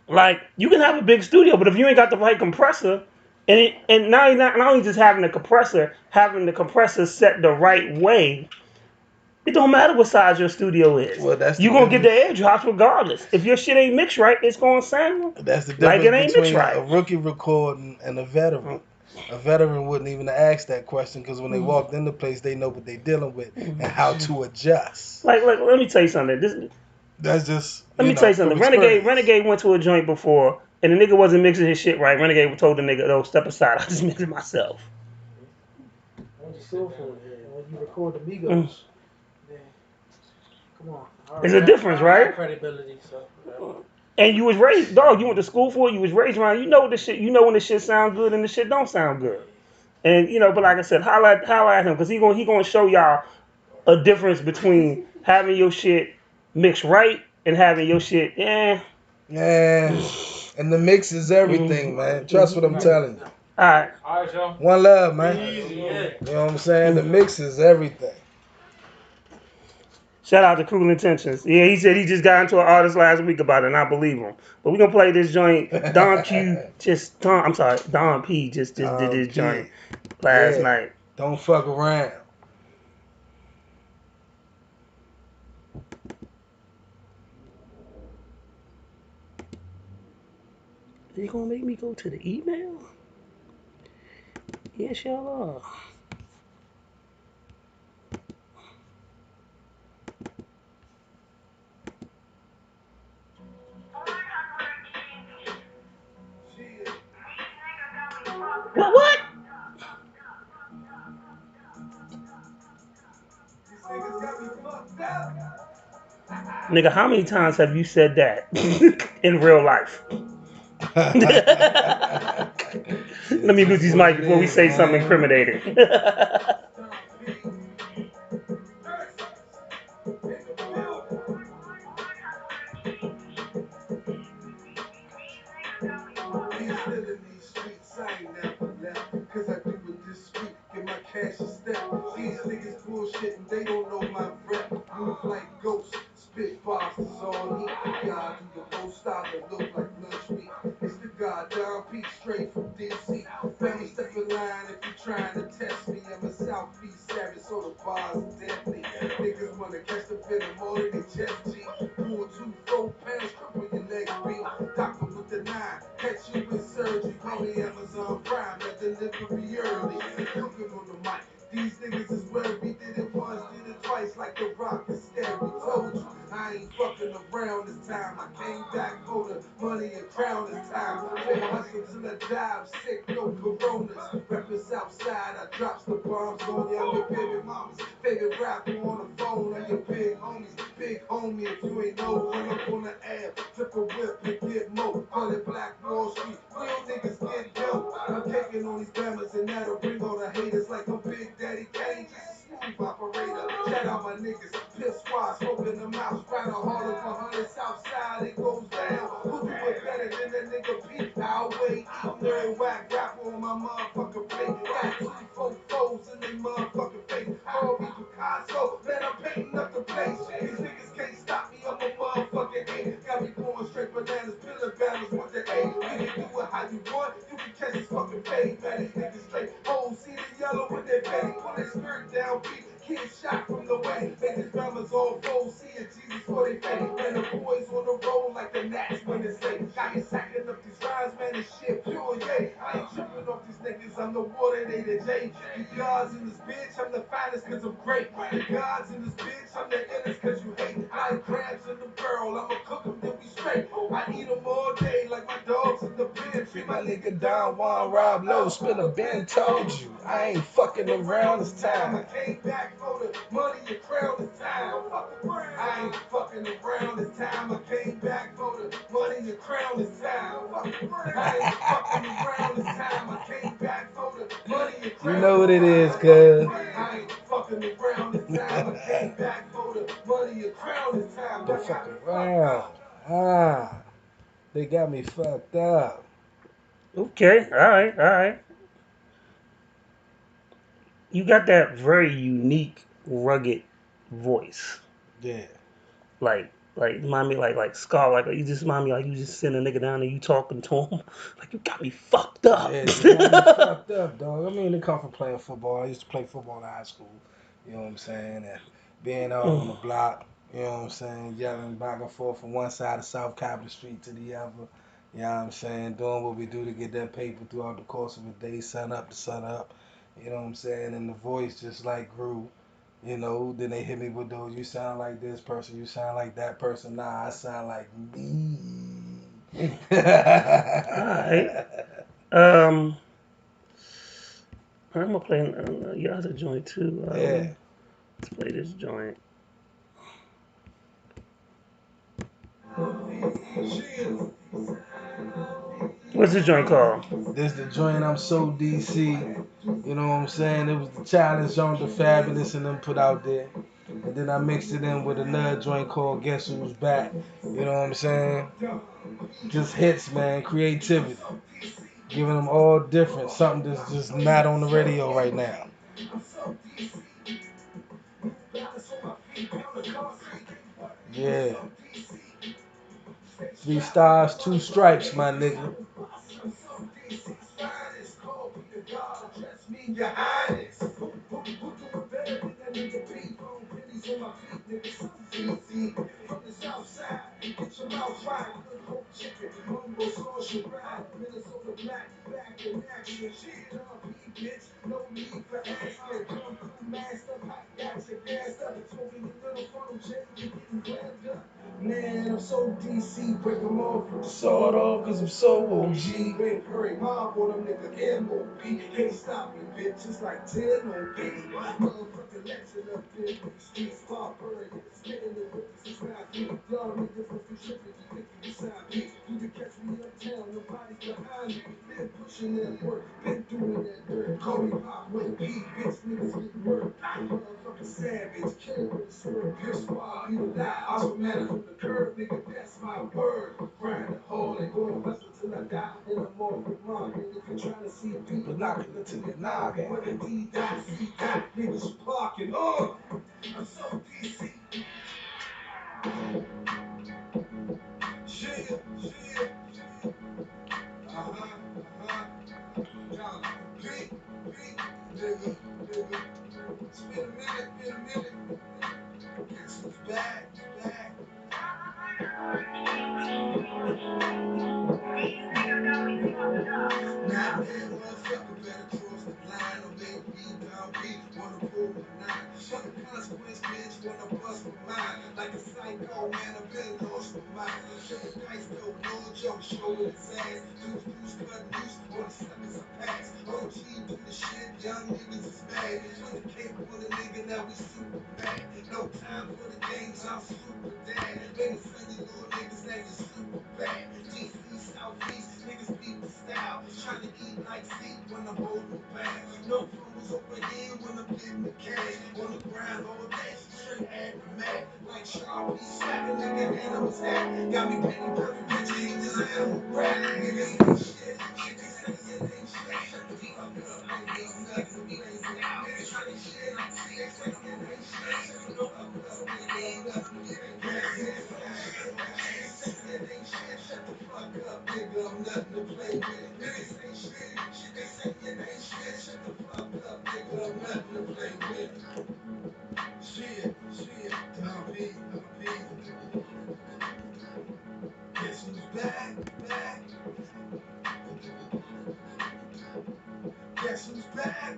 A: Like you can have a big studio, but if you ain't got the right compressor, and now you're not only just having the compressor set the right way, it don't matter what size your studio is.
B: Well, that's the
A: You gonna get the
B: difference.
A: airdrops regardless. If your shit ain't mixed right, it's gonna sound
B: That's the
A: like
B: difference
A: it ain't mixed
B: between a
A: right.
B: rookie recording and a veteran. A veteran wouldn't even ask that question because when they walked in the place, they know what they're dealing with and how to adjust.
A: Like let me tell you something.
B: That's just,
A: Let me tell you
B: from
A: something. Renegade
B: experience.
A: Renegade went to a joint before, and the nigga wasn't mixing his shit right. Renegade told the nigga, "Oh, step aside. I just mix it myself."
C: When you soulful, when you record the
A: Mm.
C: Migos, man, come on.
A: It's a difference,
C: I already
A: right?
C: got credibility, so whatever.
A: And you was raised, dog. You went to school for it. You was raised around. You know this shit. You know when the shit sound good and the shit don't sound good. And but like I said, highlight him because he gonna show y'all a difference between having your shit mixed right and having your shit,
B: Yeah. And the mix is everything, man. Trust what I'm
C: Right.
B: telling you.
A: All right.
C: All right, y'all.
B: One love,
C: Be
B: man.
C: easy, yeah.
B: You know what I'm saying? The mix is everything.
A: Shout out to Cruel Intentions. Yeah, he said he just got into an artist last week about it, and I believe him. But we're gonna play this joint. Don Q just Don, I'm sorry, Don P just did this joint
B: P.
A: last
B: Yeah.
A: night.
B: Don't fuck around.
A: You gonna make me go to the email? Yes, y'all are. What? Nigga, how many times have you said that in real life? Let
B: It's
A: me mute
B: just
A: these
B: what
A: mics
B: it
A: before we
B: is,
A: say something
B: man.
A: incriminating.
B: Be still in these streets, I ain't never left. Cause I do it discreet, get my cash a step. These niggas bullshitting, they don't know my rep. Move like ghosts, spit bosses on heat. The God do the most style that look like lunch meat. It's the God Don P straight from DC. Family step in line if you trying to test me. I'm a South Beach savage, so the bars are deadly. Niggas wanna catch the venom more than they chest G. Pull 2 4 pounds, cripple your legs beat. Doctor with the 9, catch you with surgery. Call me Amazon Prime, that delivery early. Cooking on the mic. These niggas is where we did it once, did it twice, like the rock is scary. Told you, I ain't fucking around this time. I came back for the money and crown this time. Won't hustle till I die, I'm sick, no coronas. Rapping Southside, I drops the bombs on you. I'm your baby mama's favorite rapper on the phone. I'm your big homies, big homie. If you ain't know, run up on the app, flip a whip and get mo. Call it Black Wall Street, real niggas get dope. I'm taking on these bammers and that'll bring all the haters like I'm Big Daddy Kane, just a smooth operator. Shout out my niggas, Piss Squad, smoking them out. Right on Harlem for 100 Southside, it goes down. Who do it better than that nigga Pete? I'll wait, eating every whack rapper on my motherfucking plate. Got 2 4 foes in they motherfucking face. Call me Picasso, man, I'm painting up the place. These niggas can't stop me, I'm a motherfucking eight. Got me going straight bananas, pillar balance with the eight. You can do it how you want, you can catch this fucking fade, man. These niggas straight. Oh, see the yellow with their face, pull their skirt down, beat. Kid shot from the way, make his fellas all foes, seeing Jesus for they face. Man, the boys on the road like the Nats when it's late. Got me sacking up these rhymes, man, this shit pure, yeah. I ain't tripping off these niggas, I'm the water, they the J. The gods in this bitch, I'm the finest cause I'm great. The gods in this bitch, I'm the illest cause you hate. Like crabs in the barrel, I'ma cook them, then we straight. I eat them all day like my dogs in the pen. Treat my nigga Don Juan Rob Lowe, spin a Ben, told you. I ain't fucking around this time. I came back for the money and crown this time. I ain't fucking around this time. I came back for the money and crown this time. I ain't fucking around this time. I came back for the money and crown. You know what it is, cuz. I ain't fucking around this time. I came back for the money and crown this time. Don't fuck around. Ah, they got me fucked up.
A: Okay, all right, all right. You got that very unique, rugged voice.
B: Yeah.
A: Like remind me like Scar. Like you just remind me like you just sitting a nigga down and you talking to him. Like you got me fucked up.
B: Yeah, you got me fucked up, dog. I mean, they come from playing football. I used to play football in high school. You know what I'm saying? And being out on the block, you know what I'm saying? Yelling back and forth from one side of South Capitol Street to the other. You know what I'm saying? Doing what we do to get that paper throughout the course of a day, sun up to sun up. You know what I'm saying? And the voice just like grew. You know, then they hit me with those, you sound like this person, you sound like that person. Nah, I sound like me.
A: Alright. Um, I'm gonna play your other joint too.
B: Yeah.
A: Let's play this joint. What's this joint called?
B: This the joint I'm so DC. You know what I'm saying? It was the challenge on the Fabulous and them put out there. And then I mixed it in with another joint called Guess Who's Back. You know what I'm saying? Just hits, man. Creativity. giving them all different, something that's just not on the radio right now. Yeah. 3 stars, 2 stripes, my nigga. Man, I'm so DC, break them off with the sword off, cause I'm so OG. Red Curry mob on them nigga MOB. Can't stop me, bitch, it's like 10 on B. Motherfucking legend up in the streets, pop bird, spitting the whip, it's not me. Y'all niggas must be tripping, you think you beside me. You can catch me uptown, nobody's behind me. Been pushing that work, been doing that dirt. Call me pop with a P, bitch, niggas get murked. Motherfucking savage, killing with a swerve, pierce squad, be the lie. Automatic from the curb, nigga, that's my word. Grinding hard and going hustle till I die. And I'm off with mine, and if you're trying to see people knocking into your noggin, with a D.C. niggas parking, I'm so DC. Yeah, yeah. Y'all, big, nigga. It's been a minute. Guess who's back. Now, motherfucker better cross the line or make me down beat. Wanna pull the nine. Fuck the consequence, bitch. Wanna bust my mind. Like a psycho, man, I've been lost my mind. Shit, dice though, no joke, showing his ass. Deuce, cut loose, wanna suck as a pass. OG do the shit, young niggas is mad. Put the cape on the nigga, now we super mad. No time for the games, I'm super dad. Many funny little niggas, now you super bad. DC, Southeast, niggas beat the style. Trying to eat like seed when I'm holding back. No promos over here when I'm getting the cash. On the grind all day, straight at the mat. Like Sharpie, slapping nigga animals hat. Got me painting perfect pictures with this animal rap. Niggas ain't shit, shit they say it ain't shit. Shut the fuck up, nigga, I'm nothing to play with. Niggas ain't shit, shit they say it ain't shit. Shut the fuck up, nigga, I'm nothing to play with. It ain't shit, shut the fuck up, nigga, I'm nothing to play with. Niggas ain't shit, shit they say it ain't shit. Shut the fuck up, nigga, I'm nothing to play with. Shit, Don P. Guess who's back? Guess who's back?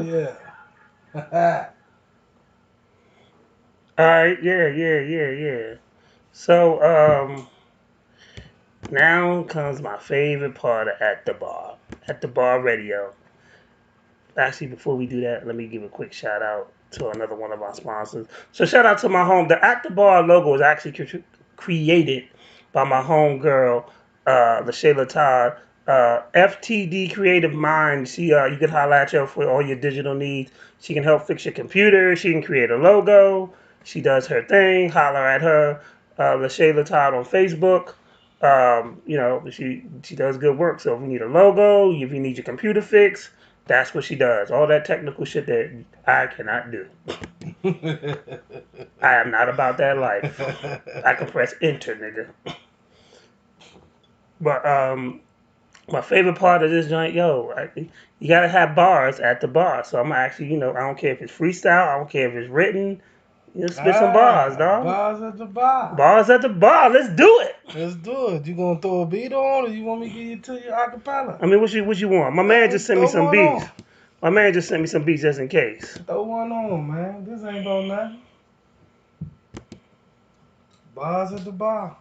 B: Yeah.
A: All right, yeah. So, now comes my favorite part of At the Bar Radio. Actually, before we do that, let me give a quick shout out to another one of our sponsors. So, shout out to my home. The At the Bar logo was actually created by my home girl, LaShayla Todd. FTD Creative Mind. You can holler at her for all your digital needs. She can help fix your computer. She can create a logo. She does her thing. Holler at her. LaShayla Todd on Facebook. She does good work. So if you need a logo, if you need your computer fixed, that's what she does. All that technical shit that I cannot do. I am not about that life. I can press enter, nigga. But my favorite part of this joint, you gotta have bars at the bar. So I'm actually, I don't care if it's freestyle, I don't care if it's written. Spit some bars, dog.
B: Bars at the bar.
A: Bars at the bar. Let's do it.
B: Let's do it. You gonna throw a beat on, or you want me to give you to your acapella?
A: I mean, what you want? My man just sent me some beats. My man just sent me some beats just in case.
B: Throw one on, man. This ain't about nothing. Bars at the bar.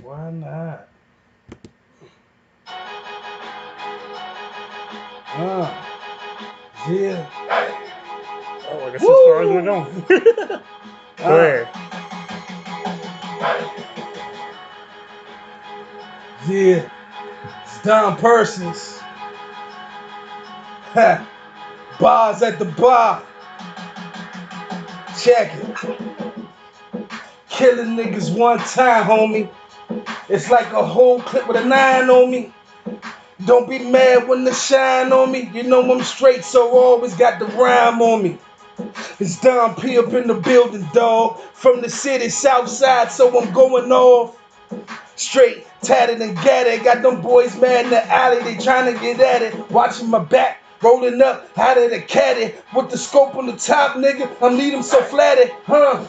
B: Why not? Yeah.
A: Oh, I guess as far as we're going. Go ahead.
B: Yeah, it's Don Perseus. Ha, bars at the bar. Check it. Killing niggas one time, homie. It's like a whole clip with a 9 on me. Don't be mad when the shine on me. You know I'm straight, so always got the rhyme on me. It's Don P up in the building, dog. From the city, south side, so I'm going off. Straight, tatted and gatted. Got them boys mad in the alley, they trying to get at it. Watching my back, rolling up out of the caddy. With the scope on the top, nigga, I'm lead them so flatted, huh?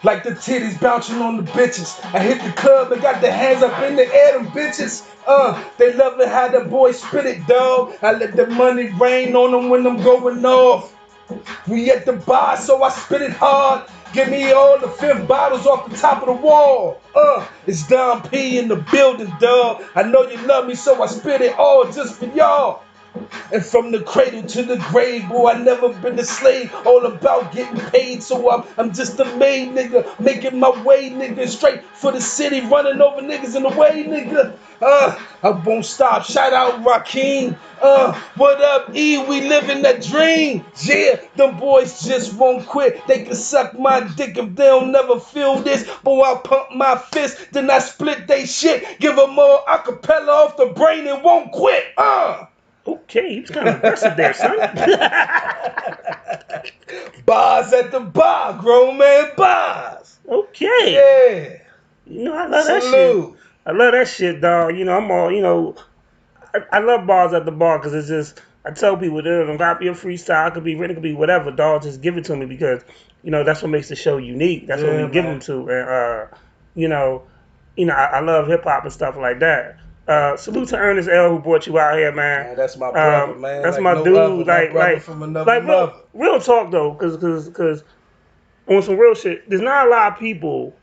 B: Like the titties bouncing on the bitches. I hit the club and got the hands up in the air, them bitches. They loving how the boys spit it, dog. I let the money rain on them when I'm going off. We at the bar, so I spit it hard. Give me all the 5th bottles off the top of the wall. It's Don P in the building, dog. I know you love me, so I spit it all just for y'all. And from the cradle to the grave, boy, I never been a slave. All about getting paid, so I'm just a made nigga. Making my way, nigga. Straight for the city, running over niggas in the way, nigga. I won't stop. Shout out Rakim. What up, E? We living that dream. Yeah, them boys just won't quit. They can suck my dick if they don't never feel this. Boy, I pump my fist, then I split they shit. Give them more acapella off the brain and won't quit.
A: Okay, he was kind of aggressive there, son.
B: Bars at the bar, grown man bars.
A: Okay.
B: Yeah.
A: You know, I love that shit.
B: Salute.
A: I love that shit, dog. You know, I'm all, you know, I love bars at the bar because it's just, I tell people, it don't got to be a freestyle, it could be written, it could be whatever, dog. Just give it to me because, you know, that's what makes the show unique. That's what
B: Yeah,
A: we give
B: man.
A: them to. And, you know, I love hip hop and stuff like that. Salute to Ernest L who brought you out here, man.
B: Man, that's my brother, man.
A: That's
B: Like
A: my
B: no
A: dude.
B: other. My
A: Like,
B: brother
A: like,
B: from another
A: like
B: mother.
A: real talk though, because on some real shit, there's not a lot of people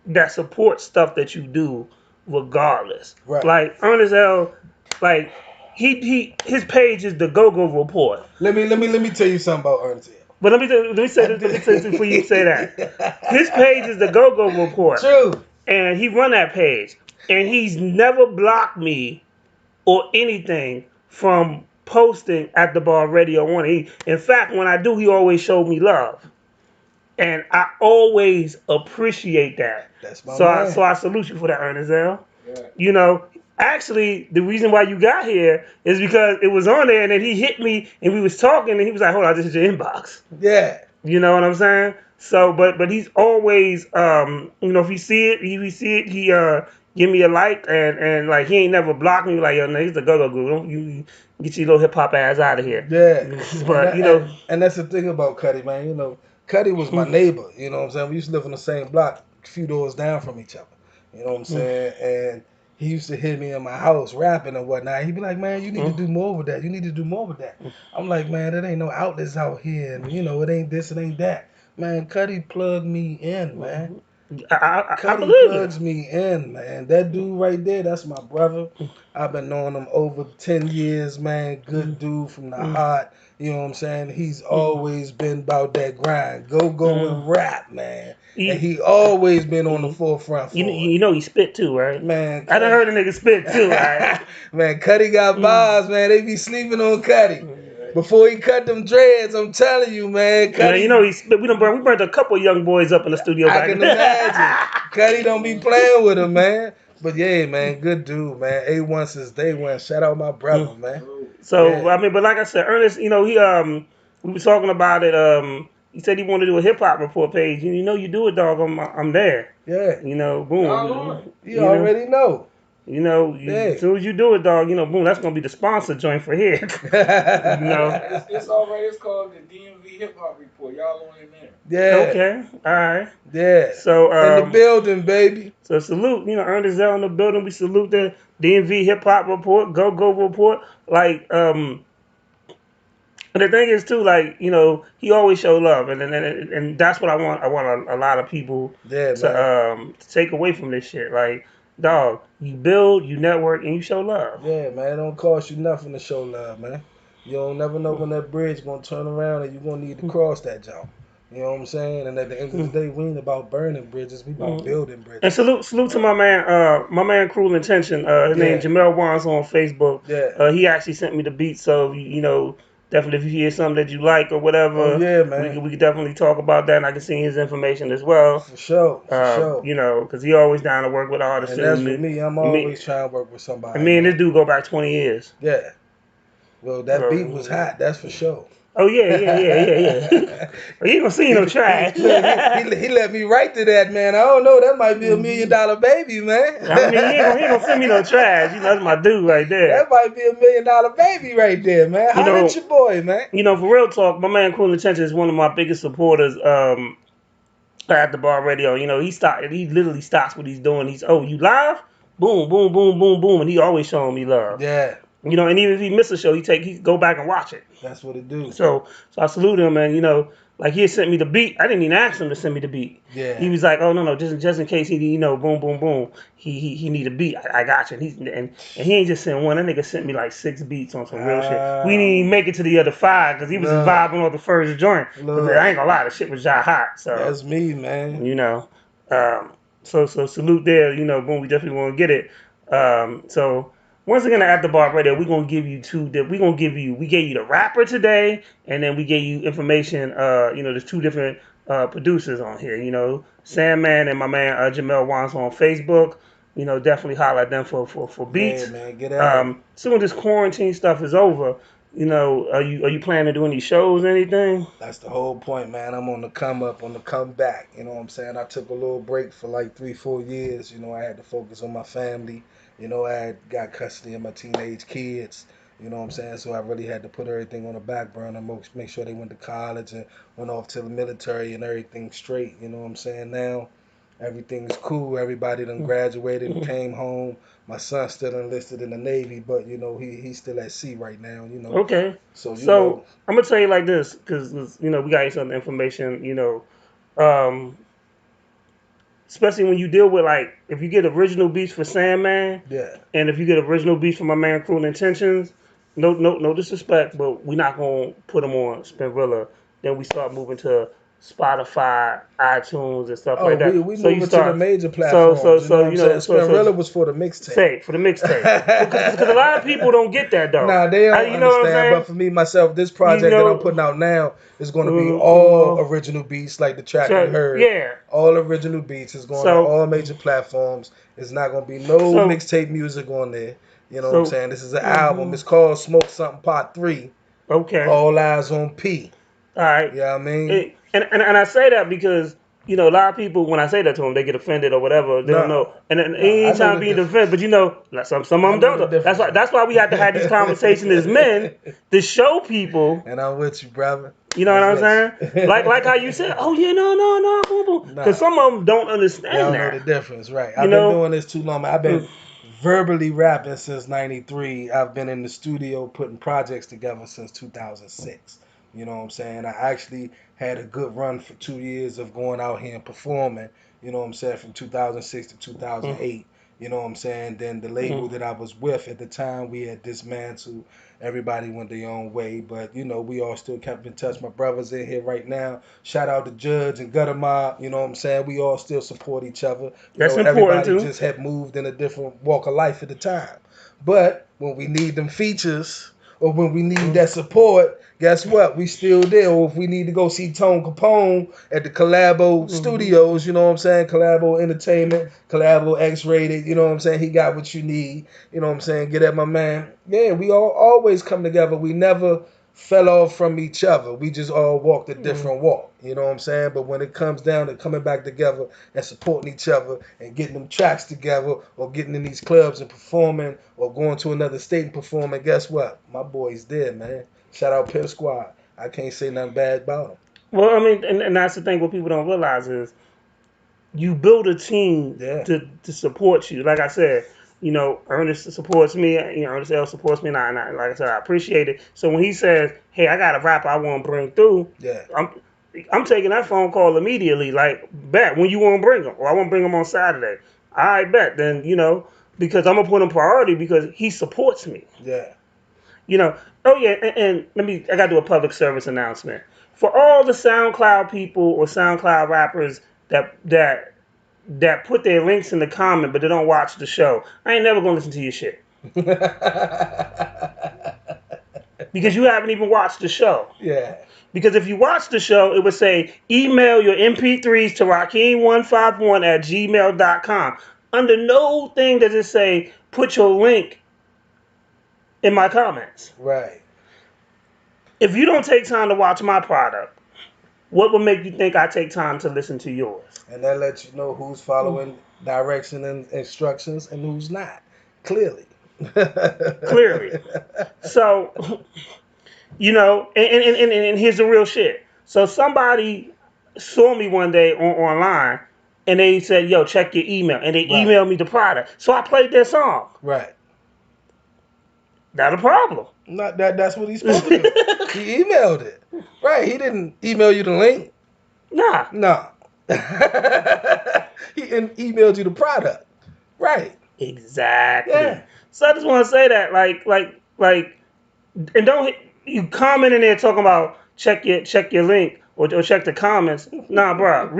A: that support stuff that you do regardless.
B: Right.
A: Like Ernest L, like his page is the Go Go Report.
B: Let me tell you something about Ernest L.
A: But let me say this before you say that. His page is the Go Go Report.
B: True.
A: And he run that page. And he's never blocked me or anything from posting at the bar radio one. In fact, when I do, he always showed me love. And I always appreciate that.
B: That's my
A: So
B: man.
A: I salute you for that, Ernest L.
B: Yeah.
A: You know, actually, the reason why you got here is because it was on there, and then he hit me, and we was talking, and he was like, "Hold on, this is your inbox."
B: Yeah.
A: You know what I'm saying? So, but he's always, you know, if he see it, he give me a like, and like he ain't never blocked me. Like, yo, no, he's the go-go group. Don't you get your little hip hop ass out of here?
B: Yeah.
A: But you know,
B: and that's the thing about Cuddy, man. You know, Cuddy was my neighbor. You know what I'm saying? We used to live on the same block, a few doors down from each other. You know what I'm saying? And he used to hit me in my house rapping and whatnot. He'd be like, "Man, you need to do more with that. You need to do more with that." I'm like, "Man, there ain't no outlets out here, and you know, it ain't this, it ain't that." Man, Cuddy plugged me in, man.
A: I
B: Cuddy
A: believe
B: plugs
A: it.
B: me in, man. That dude right there, that's my brother. I've been knowing him over 10 years, man. Good dude from the heart. You know what I'm saying? He's always been about that grind. Go and rap, man. And he always been on the forefront for it.
A: You know he spit too, right?
B: Man,
A: I done heard a nigga spit too, right?
B: Man, Cuddy got bars, man. They be sleeping on Cuddy. Before he cut them dreads, I'm telling you, man. Cuddy,
A: Man, you know he spit. We burnt a couple young boys up in the studio
B: I
A: back
B: can
A: then.
B: imagine. Cuddy don't be playing with him, man. But yeah, man, good dude, man. A1 since day one. Shout out my brother, man.
A: So
B: Yeah.
A: I mean, but like I said, Ernest, you know, we was talking about it. He said he wanted to do a hip hop report page. You know, you do it, dog. I'm there.
B: Yeah.
A: You know, boom.
B: You already know.
A: You know, as soon as you do it, dog, you know, boom, that's gonna be the sponsor joint for here. You know.
D: It's already. It's called the DMV Hip Hop Report. Y'all on in there.
B: Yeah.
A: Okay. All right.
B: Yeah.
A: So
B: in the building, baby.
A: So salute, you know, Ernest L in the building. We salute the DMV Hip Hop Report, Go Go Report. Like, and the thing is too, like, you know, he always show love, and that's what I want. I want a lot of people to take away from this shit. Like, dog, you build, you network, and you show love.
B: Yeah, man, it don't cost you nothing to show love, man. You don't never know when that bridge gonna turn around and you gonna need to cross that jump. You know what I'm saying? And at the end of the day, we ain't about burning bridges. We about
A: Mm.
B: building
A: And
B: bridges.
A: salute to my man Cruel Intention. His name
B: Yeah,
A: Jamel Wan's on Facebook.
B: yeah.
A: He actually sent me the beat, so you know, definitely if you hear something that you like or
B: Oh
A: whatever,
B: yeah,
A: we
B: man.
A: could definitely talk about that, and I can see his information as well.
B: For sure, for sure.
A: You know, because he always down to work with artists
B: And that's
A: and
B: with me. I'm
A: me
B: always trying to work with
A: and
B: somebody,
A: me and this
B: man.
A: dude go back 20 years.
B: Yeah. Well, that beat was
A: So,
B: hot. That's for sure.
A: oh yeah,
B: he,
A: yeah, yeah, yeah, yeah. You ain't gonna see no
B: he,
A: trash.
B: look, he let me write to that, man. I don't know. That might be a million
A: Mhm.
B: dollar baby, man.
A: I mean, he ain't gonna send me no trash. You know, that's my dude right
B: That
A: there.
B: might be a million dollar baby right there, man.
A: You
B: Holla at
A: know,
B: your boy, man.
A: for real talk, my man Cool Intention is one of my biggest supporters. At the bar radio, you know, he literally stops what he's doing. He's, oh, you live? Boom, boom, boom, boom, boom, and he always showing me love.
B: Yeah,
A: You know, and even if he miss a show, he go back and watch it.
B: that's what it do.
A: So I salute him, and you know, like he had sent me the beat. I didn't even ask him to send me the beat. He
B: Yeah.
A: was like, "Oh no, just in case he, you know, boom, boom, boom. He need a beat. I got you." And he ain't just sent one. That nigga sent me like 6 beats on some real shit. We didn't even make it to the other 5 because he was just
B: Look,
A: vibing on the first joint. Because
B: look.
A: I ain't gonna lie, the shit was just hot. So
B: That's me, man.
A: you know, um, so salute there. You know, boom, we definitely want to get it. So once again, at the bar radio, we're gonna give you two. We gave you the rapper today, and then we gave you information. You know, there's 2 different producers on here. You know, Sandman and my man Jamel Wans on Facebook. You know, definitely holler at them for
B: Yeah,
A: beats.
B: man. Get at him.
A: Soon as this quarantine stuff is over, you know, are you planning to do any shows, or anything?
B: That's the whole point, man. I'm on the come up, on the comeback. You know what I'm saying? I took a little break for like 3, 4 years. You know, I had to focus on my family. You know, I had got custody of my teenage kids. You know what I'm saying? So I really had to put everything on the back burner, make sure they went to college and went off to the military and everything straight. You know what I'm saying? Now everything's cool. Everybody done graduated and came home. My son's still enlisted in the Navy, but you know he's still at sea right now. You know,
A: Okay.
B: so you know,
A: So I'm gonna tell you like this, because you know we got you some information. You know, um, especially when you deal with like if you get original beats for Sandman,
B: yeah.
A: and if you get original beats from my man Cruel Intentions, no disrespect, but we're not gonna put them on Spinrilla. Then we start moving to Spotify, iTunes, and stuff
B: Oh,
A: like that.
B: we
A: So you
B: moving to the
A: start,
B: major platforms. You know what I'm
A: you
B: saying?
A: know,
B: Spinrilla was for the mixtape.
A: say for the mixtape, because a lot of people don't get that though.
B: Nah, they don't
A: You know what I'm
B: understand. But
A: saying?
B: for me, myself, this
A: You
B: project that I'm
A: know,
B: putting out now is going to be all
A: uh,
B: original beats, like the track you
A: so
B: heard.
A: yeah.
B: All original beats is going on
A: So
B: all major platforms. It's not going to be no
A: so
B: mixtape music on there. You know what I'm
A: so
B: saying? This is an album.
A: hmm
B: It's called Smoke Something Part 3.
A: okay.
B: All eyes on P.
A: All right.
B: You know what I mean?
A: And I say that because you know a lot of people when I say that to them they get offended or whatever they don't
B: No,
A: know and
B: no, I
A: ain't
B: know
A: trying
B: the
A: to be
B: difference.
A: defensive but you know like some of
B: I
A: them
B: know
A: don't
B: the
A: know.
B: difference,
A: That's
B: man.
A: why we have to have these conversations as men to show people.
B: And I'm with you, brother.
A: You know what
B: I'm
A: I'm
B: with
A: saying? Like how you
B: you.
A: said, oh yeah, no, boom, boom, because
B: Nah,
A: some of them don't
B: they
A: understand
B: don't know the
A: that.
B: difference, right?
A: You
B: I've been
A: know.
B: doing this too long, man. I've been
A: Mm.
B: verbally rapping since '93. I've been in the studio putting projects together since 2006. You know what I'm saying? I actually had a good run for 2 years of going out here and performing. You know what I'm saying? From 2006 to
A: Mm.
B: 2008. You know what I'm saying? Then the label
A: Mm.
B: that I was with at the time, we had dismantled. Everybody went their own way, but you know, we all still kept in touch. My brothers in here right now. Shout out to Judge and Gutter Mob. You know what I'm saying? We all still support each other. You
A: That's
B: know,
A: important
B: everybody
A: too.
B: just had moved in a different walk of life at the time. But when we need them features or when we need
A: Mm.
B: that support, guess what? We still there. Or if we need to go see Tone Capone at the Collabo
A: Mm.
B: Studios, you know what I'm saying? Collabo Entertainment, Collabo X-Rated, you know what I'm saying? He got what you need. You know what I'm saying? Get at my man. Yeah, we all always come together. We never fell off from each other. We just all walked a
A: Mm.
B: different walk. You know what I'm saying? But when it comes down to coming back together and supporting each other and getting them tracks together or getting in these clubs and performing or going to another state and performing, guess what? My boy's there, man. Shout out Pimp Squad. I can't say nothing bad about him.
A: Well, I mean, and that's the thing. What people don't realize is you build a team
B: Yeah.
A: to support you. Like I said, you know, Ernest supports me. You know, Ernest L supports me, and like I said, I appreciate it. So when he says, "Hey, I got a rapper I want to bring through,"
B: Yeah.
A: I'm I'm taking that phone call immediately. Like, bet when you want to bring him, or I want to bring him on Saturday. I bet then you know because I'm gonna put him priority because he supports me.
B: Yeah.
A: You know. Oh yeah, and I gotta do a public service announcement for all the SoundCloud people or SoundCloud rappers that put their links in the comment, but they don't watch the show. I ain't never gonna listen to your shit because you haven't even watched the show.
B: Yeah.
A: Because if you watch the show, it would say email your MP3s to Raheem151 at gmail.com. Under no thing does it say put your link in my comments.
B: Right.
A: If you don't take time to watch my product, what would make you think I take time to listen to yours?
B: And that lets you know who's following direction and instructions and who's not. Clearly.
A: Clearly. So, and here's the real shit. So somebody saw me one day online and they said, yo, check your email. And they
B: Right.
A: emailed me the product. So I played their song.
B: Right.
A: Not a problem.
B: Not that's what he's supposed to do. He emailed it. Right. He didn't email you the link.
A: Nah.
B: No. He emailed you the product. Right.
A: Exactly.
B: Yeah.
A: So I just want to say that, and don't you comment in there talking about check your link or check the comments. Nah, bro.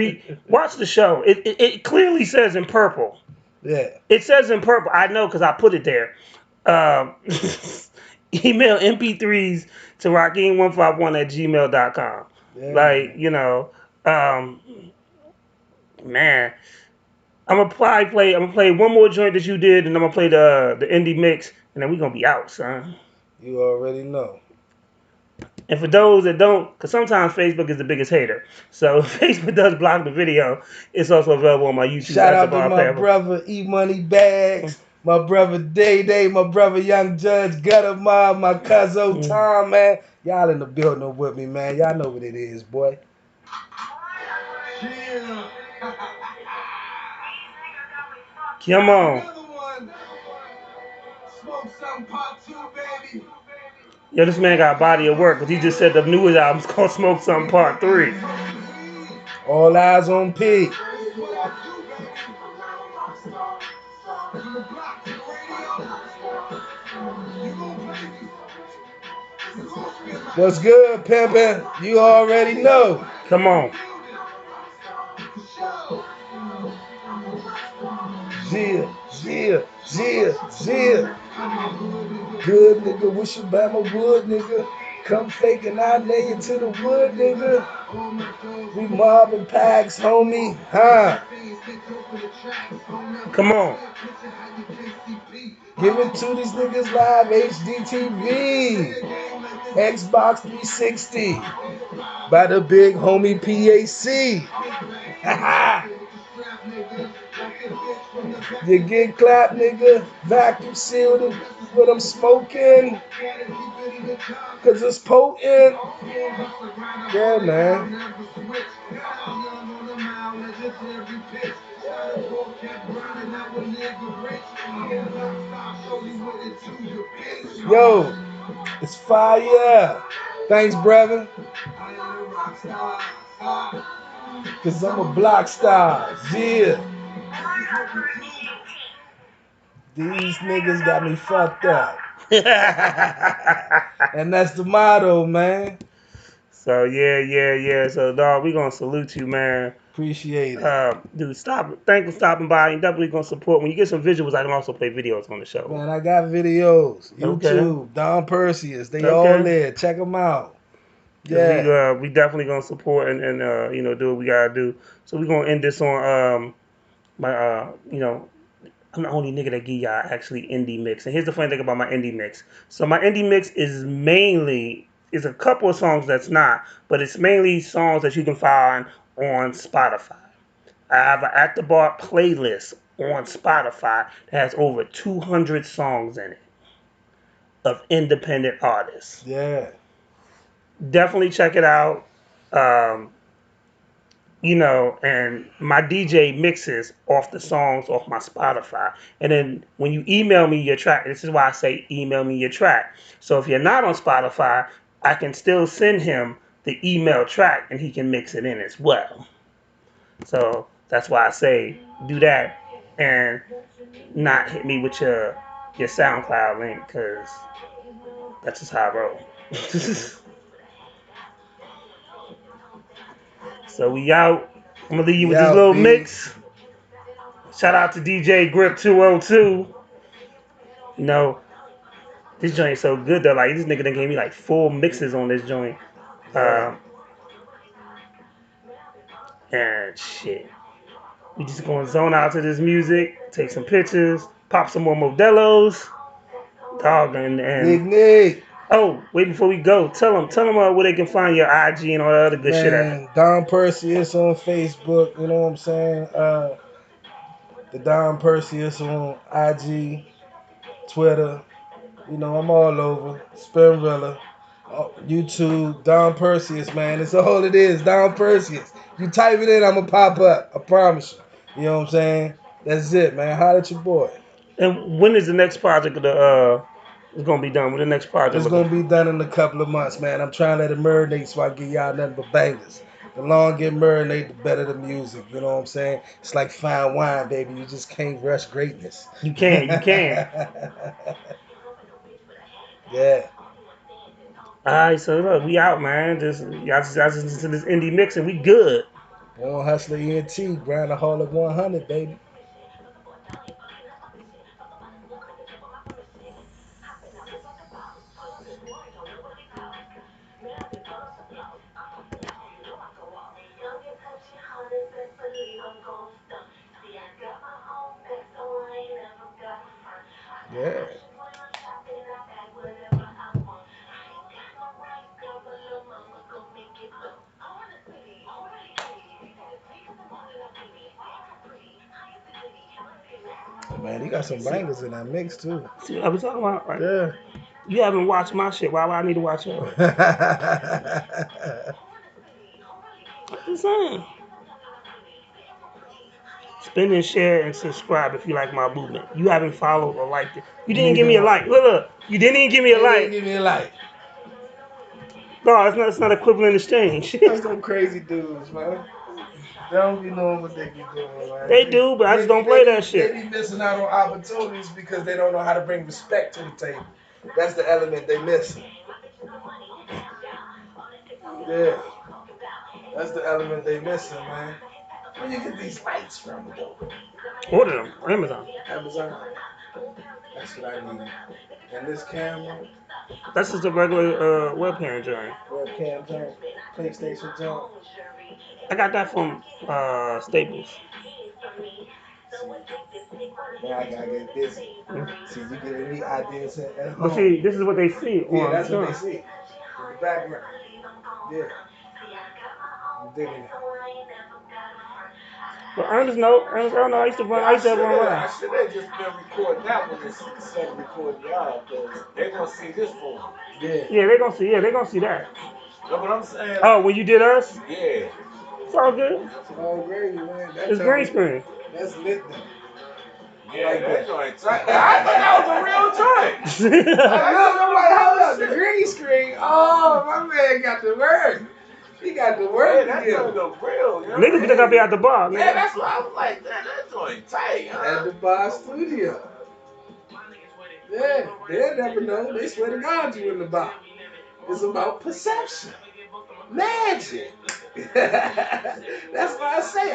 A: Watch the show. It clearly says in purple.
B: Yeah.
A: It says in purple. I know because I put it there. Email MP3s to Raheem151 at gmail.com.
B: Yeah.
A: Man. I'm gonna play one more joint that you did, and I'm gonna play the indie mix, and then we gonna be out, son.
B: You already know.
A: And for those that don't, because sometimes Facebook is the biggest hater, so if Facebook does block the video, it's also available on my YouTube.
B: Shout out to my brother E Money Bags, my brother Day Day, my brother Young Judge Gutter Mob, my cousin Tom, man. Y'all in the building with me, man. Y'all know what it is, boy.
A: Come on. Yo, this man got a body of work, because he just said the newest album's called Smoke Something Part 3.
B: All eyes on P. What's good, pimpin'? You already know.
A: Come on.
B: Yeah. Good nigga, wish you Bama wood, nigga. Come fake and I lay it to the wood, nigga. We mobbing packs, homie. Huh?
A: Come on.
B: Give it to these niggas live, HDTV. Xbox 360. By the big homie PAC. You get clapped, nigga. Vacuum sealed it. What I'm smoking. Cause it's potent. Yeah, man. Yo, it's fire. Thanks, brother. Cause I'm a block star. Yeah. These niggas got me fucked up. And that's the motto, man.
A: So yeah. So dog, we gonna salute you, man.
B: Appreciate it.
A: Dude, thanks for stopping by. You definitely gonna support. When you get some visuals, I can also play videos on the show.
B: Man, I got videos. YouTube,
A: Okay.
B: Don Perseus. They
A: Okay.
B: all there. Check them out. Yeah.
A: We definitely gonna support and do what we gotta do. So we gonna end this on I'm the only nigga that give y'all actually indie mix. And here's the funny thing about my indie mix. So my indie mix is a couple of songs that's not, but it's mainly songs that you can find on Spotify. I have an At the Bar playlist on Spotify that has over 200 songs in it of independent artists.
B: Yeah.
A: Definitely check it out. And my DJ mixes off the songs off my Spotify. And then when you email me your track, this is why I say email me your track. So if you're not on Spotify, I can still send him the email track and he can mix it in as well. So that's why I say do that and not hit me with your SoundCloud link, because That's just how I roll. So we out. I'm gonna leave you
B: We
A: with this
B: out,
A: little
B: B.
A: mix. Shout out to DJ Grip 202. You know, this joint is so good though. Like this nigga done gave me like 4 mixes on this joint.
B: Yeah.
A: Um, and shit. We just gonna zone out to this music, take some pictures, pop some more Modelo's, dog, and
B: Nick.
A: oh, wait before we go, tell them where they can find your IG and all the other good shit at.
B: Man, Don Perseus on Facebook, you know what I'm saying? The Don Perseus on IG, Twitter, you know, I'm all over. Spinrilla, YouTube, Don Perseus, man. It's all it is, Don Perseus. You type it in, I'm going to pop up. I promise you. You know what I'm saying? That's it, man. Holla at your boy.
A: And when is the next project is gonna be done? When the next project
B: It's
A: looking?
B: going to be done in a couple of months, man. I'm trying to let it marinate so I give y'all nothing but bangers. The longer it marinate, the better the music. You know what I'm saying? It's like fine wine, baby. You just can't rush greatness.
A: You can.
B: Yeah.
A: Alright, so look, we out, man. Y'all just listen to this indie mix and we good.
B: Born Hustler ENT, grind a hall at 100, baby. Yeah. Man, he got some bangers in that mix too.
A: See what I was talking about? Like,
B: Yeah.
A: you haven't watched my shit. Why would I need to watch yours? I'm just saying. Spin and share and subscribe if you like my movement. You haven't followed or liked it. You didn't give me a like. Look. You didn't even give me a
B: They didn't
A: like.
B: give me a like.
A: No, it's not equivalent exchange.
B: That's some crazy dudes, man. They don't be knowing what they be doing, man.
A: They do, but I just don't play that
B: They
A: shit.
B: be missing out on opportunities because they don't know how to bring respect to the table. That's the element they missing. Yeah. That's the element they missing, man. Where you get these lights from, though?
A: Order them on Amazon.
B: Amazon. That's what I need. And this camera,
A: That's just a regular webcam joint.
B: webcam jump, PlayStation jump.
A: I got that from Staples.
B: Man, I gotta get busy. See, you giving me ideas at
A: But
B: home.
A: see, this is what they see
B: Yeah,
A: on
B: that's what they
A: joint.
B: see. In the background. Yeah. I'm digging it.
A: But Ernest, no, Ernest, I don't know. I used to have one
D: I
A: around.
D: should have just been recording that one instead of recording y'all, because they're going to see this for me.
B: Yeah.
A: Yeah, they gonna see. Yeah, they gonna see that.
D: Know what I'm saying?
A: Oh, when you did us,
D: Yeah.
A: it's all good.
B: Oh, gravy, man.
A: It's green screen.
B: That's lit, though. I
D: Yeah,
B: like
D: that
B: that.
D: joint tight. I thought that was a real joint.
B: I look, I'm like, hold up, the
D: Shit.
B: green screen. Oh, my man got the work. He got the work
D: Yeah, that
B: to
D: joint
B: give.
D: look real. You know
A: Niggas
D: what
A: be
D: I
A: think I be
D: mean?
A: at the bar.
D: Yeah,
A: Nigga.
D: that's why I was like, that joint tight.
B: At the bar studio. Yeah, they'll never know. They swear to God you in the bar. It's about perception. Magic. That's why I say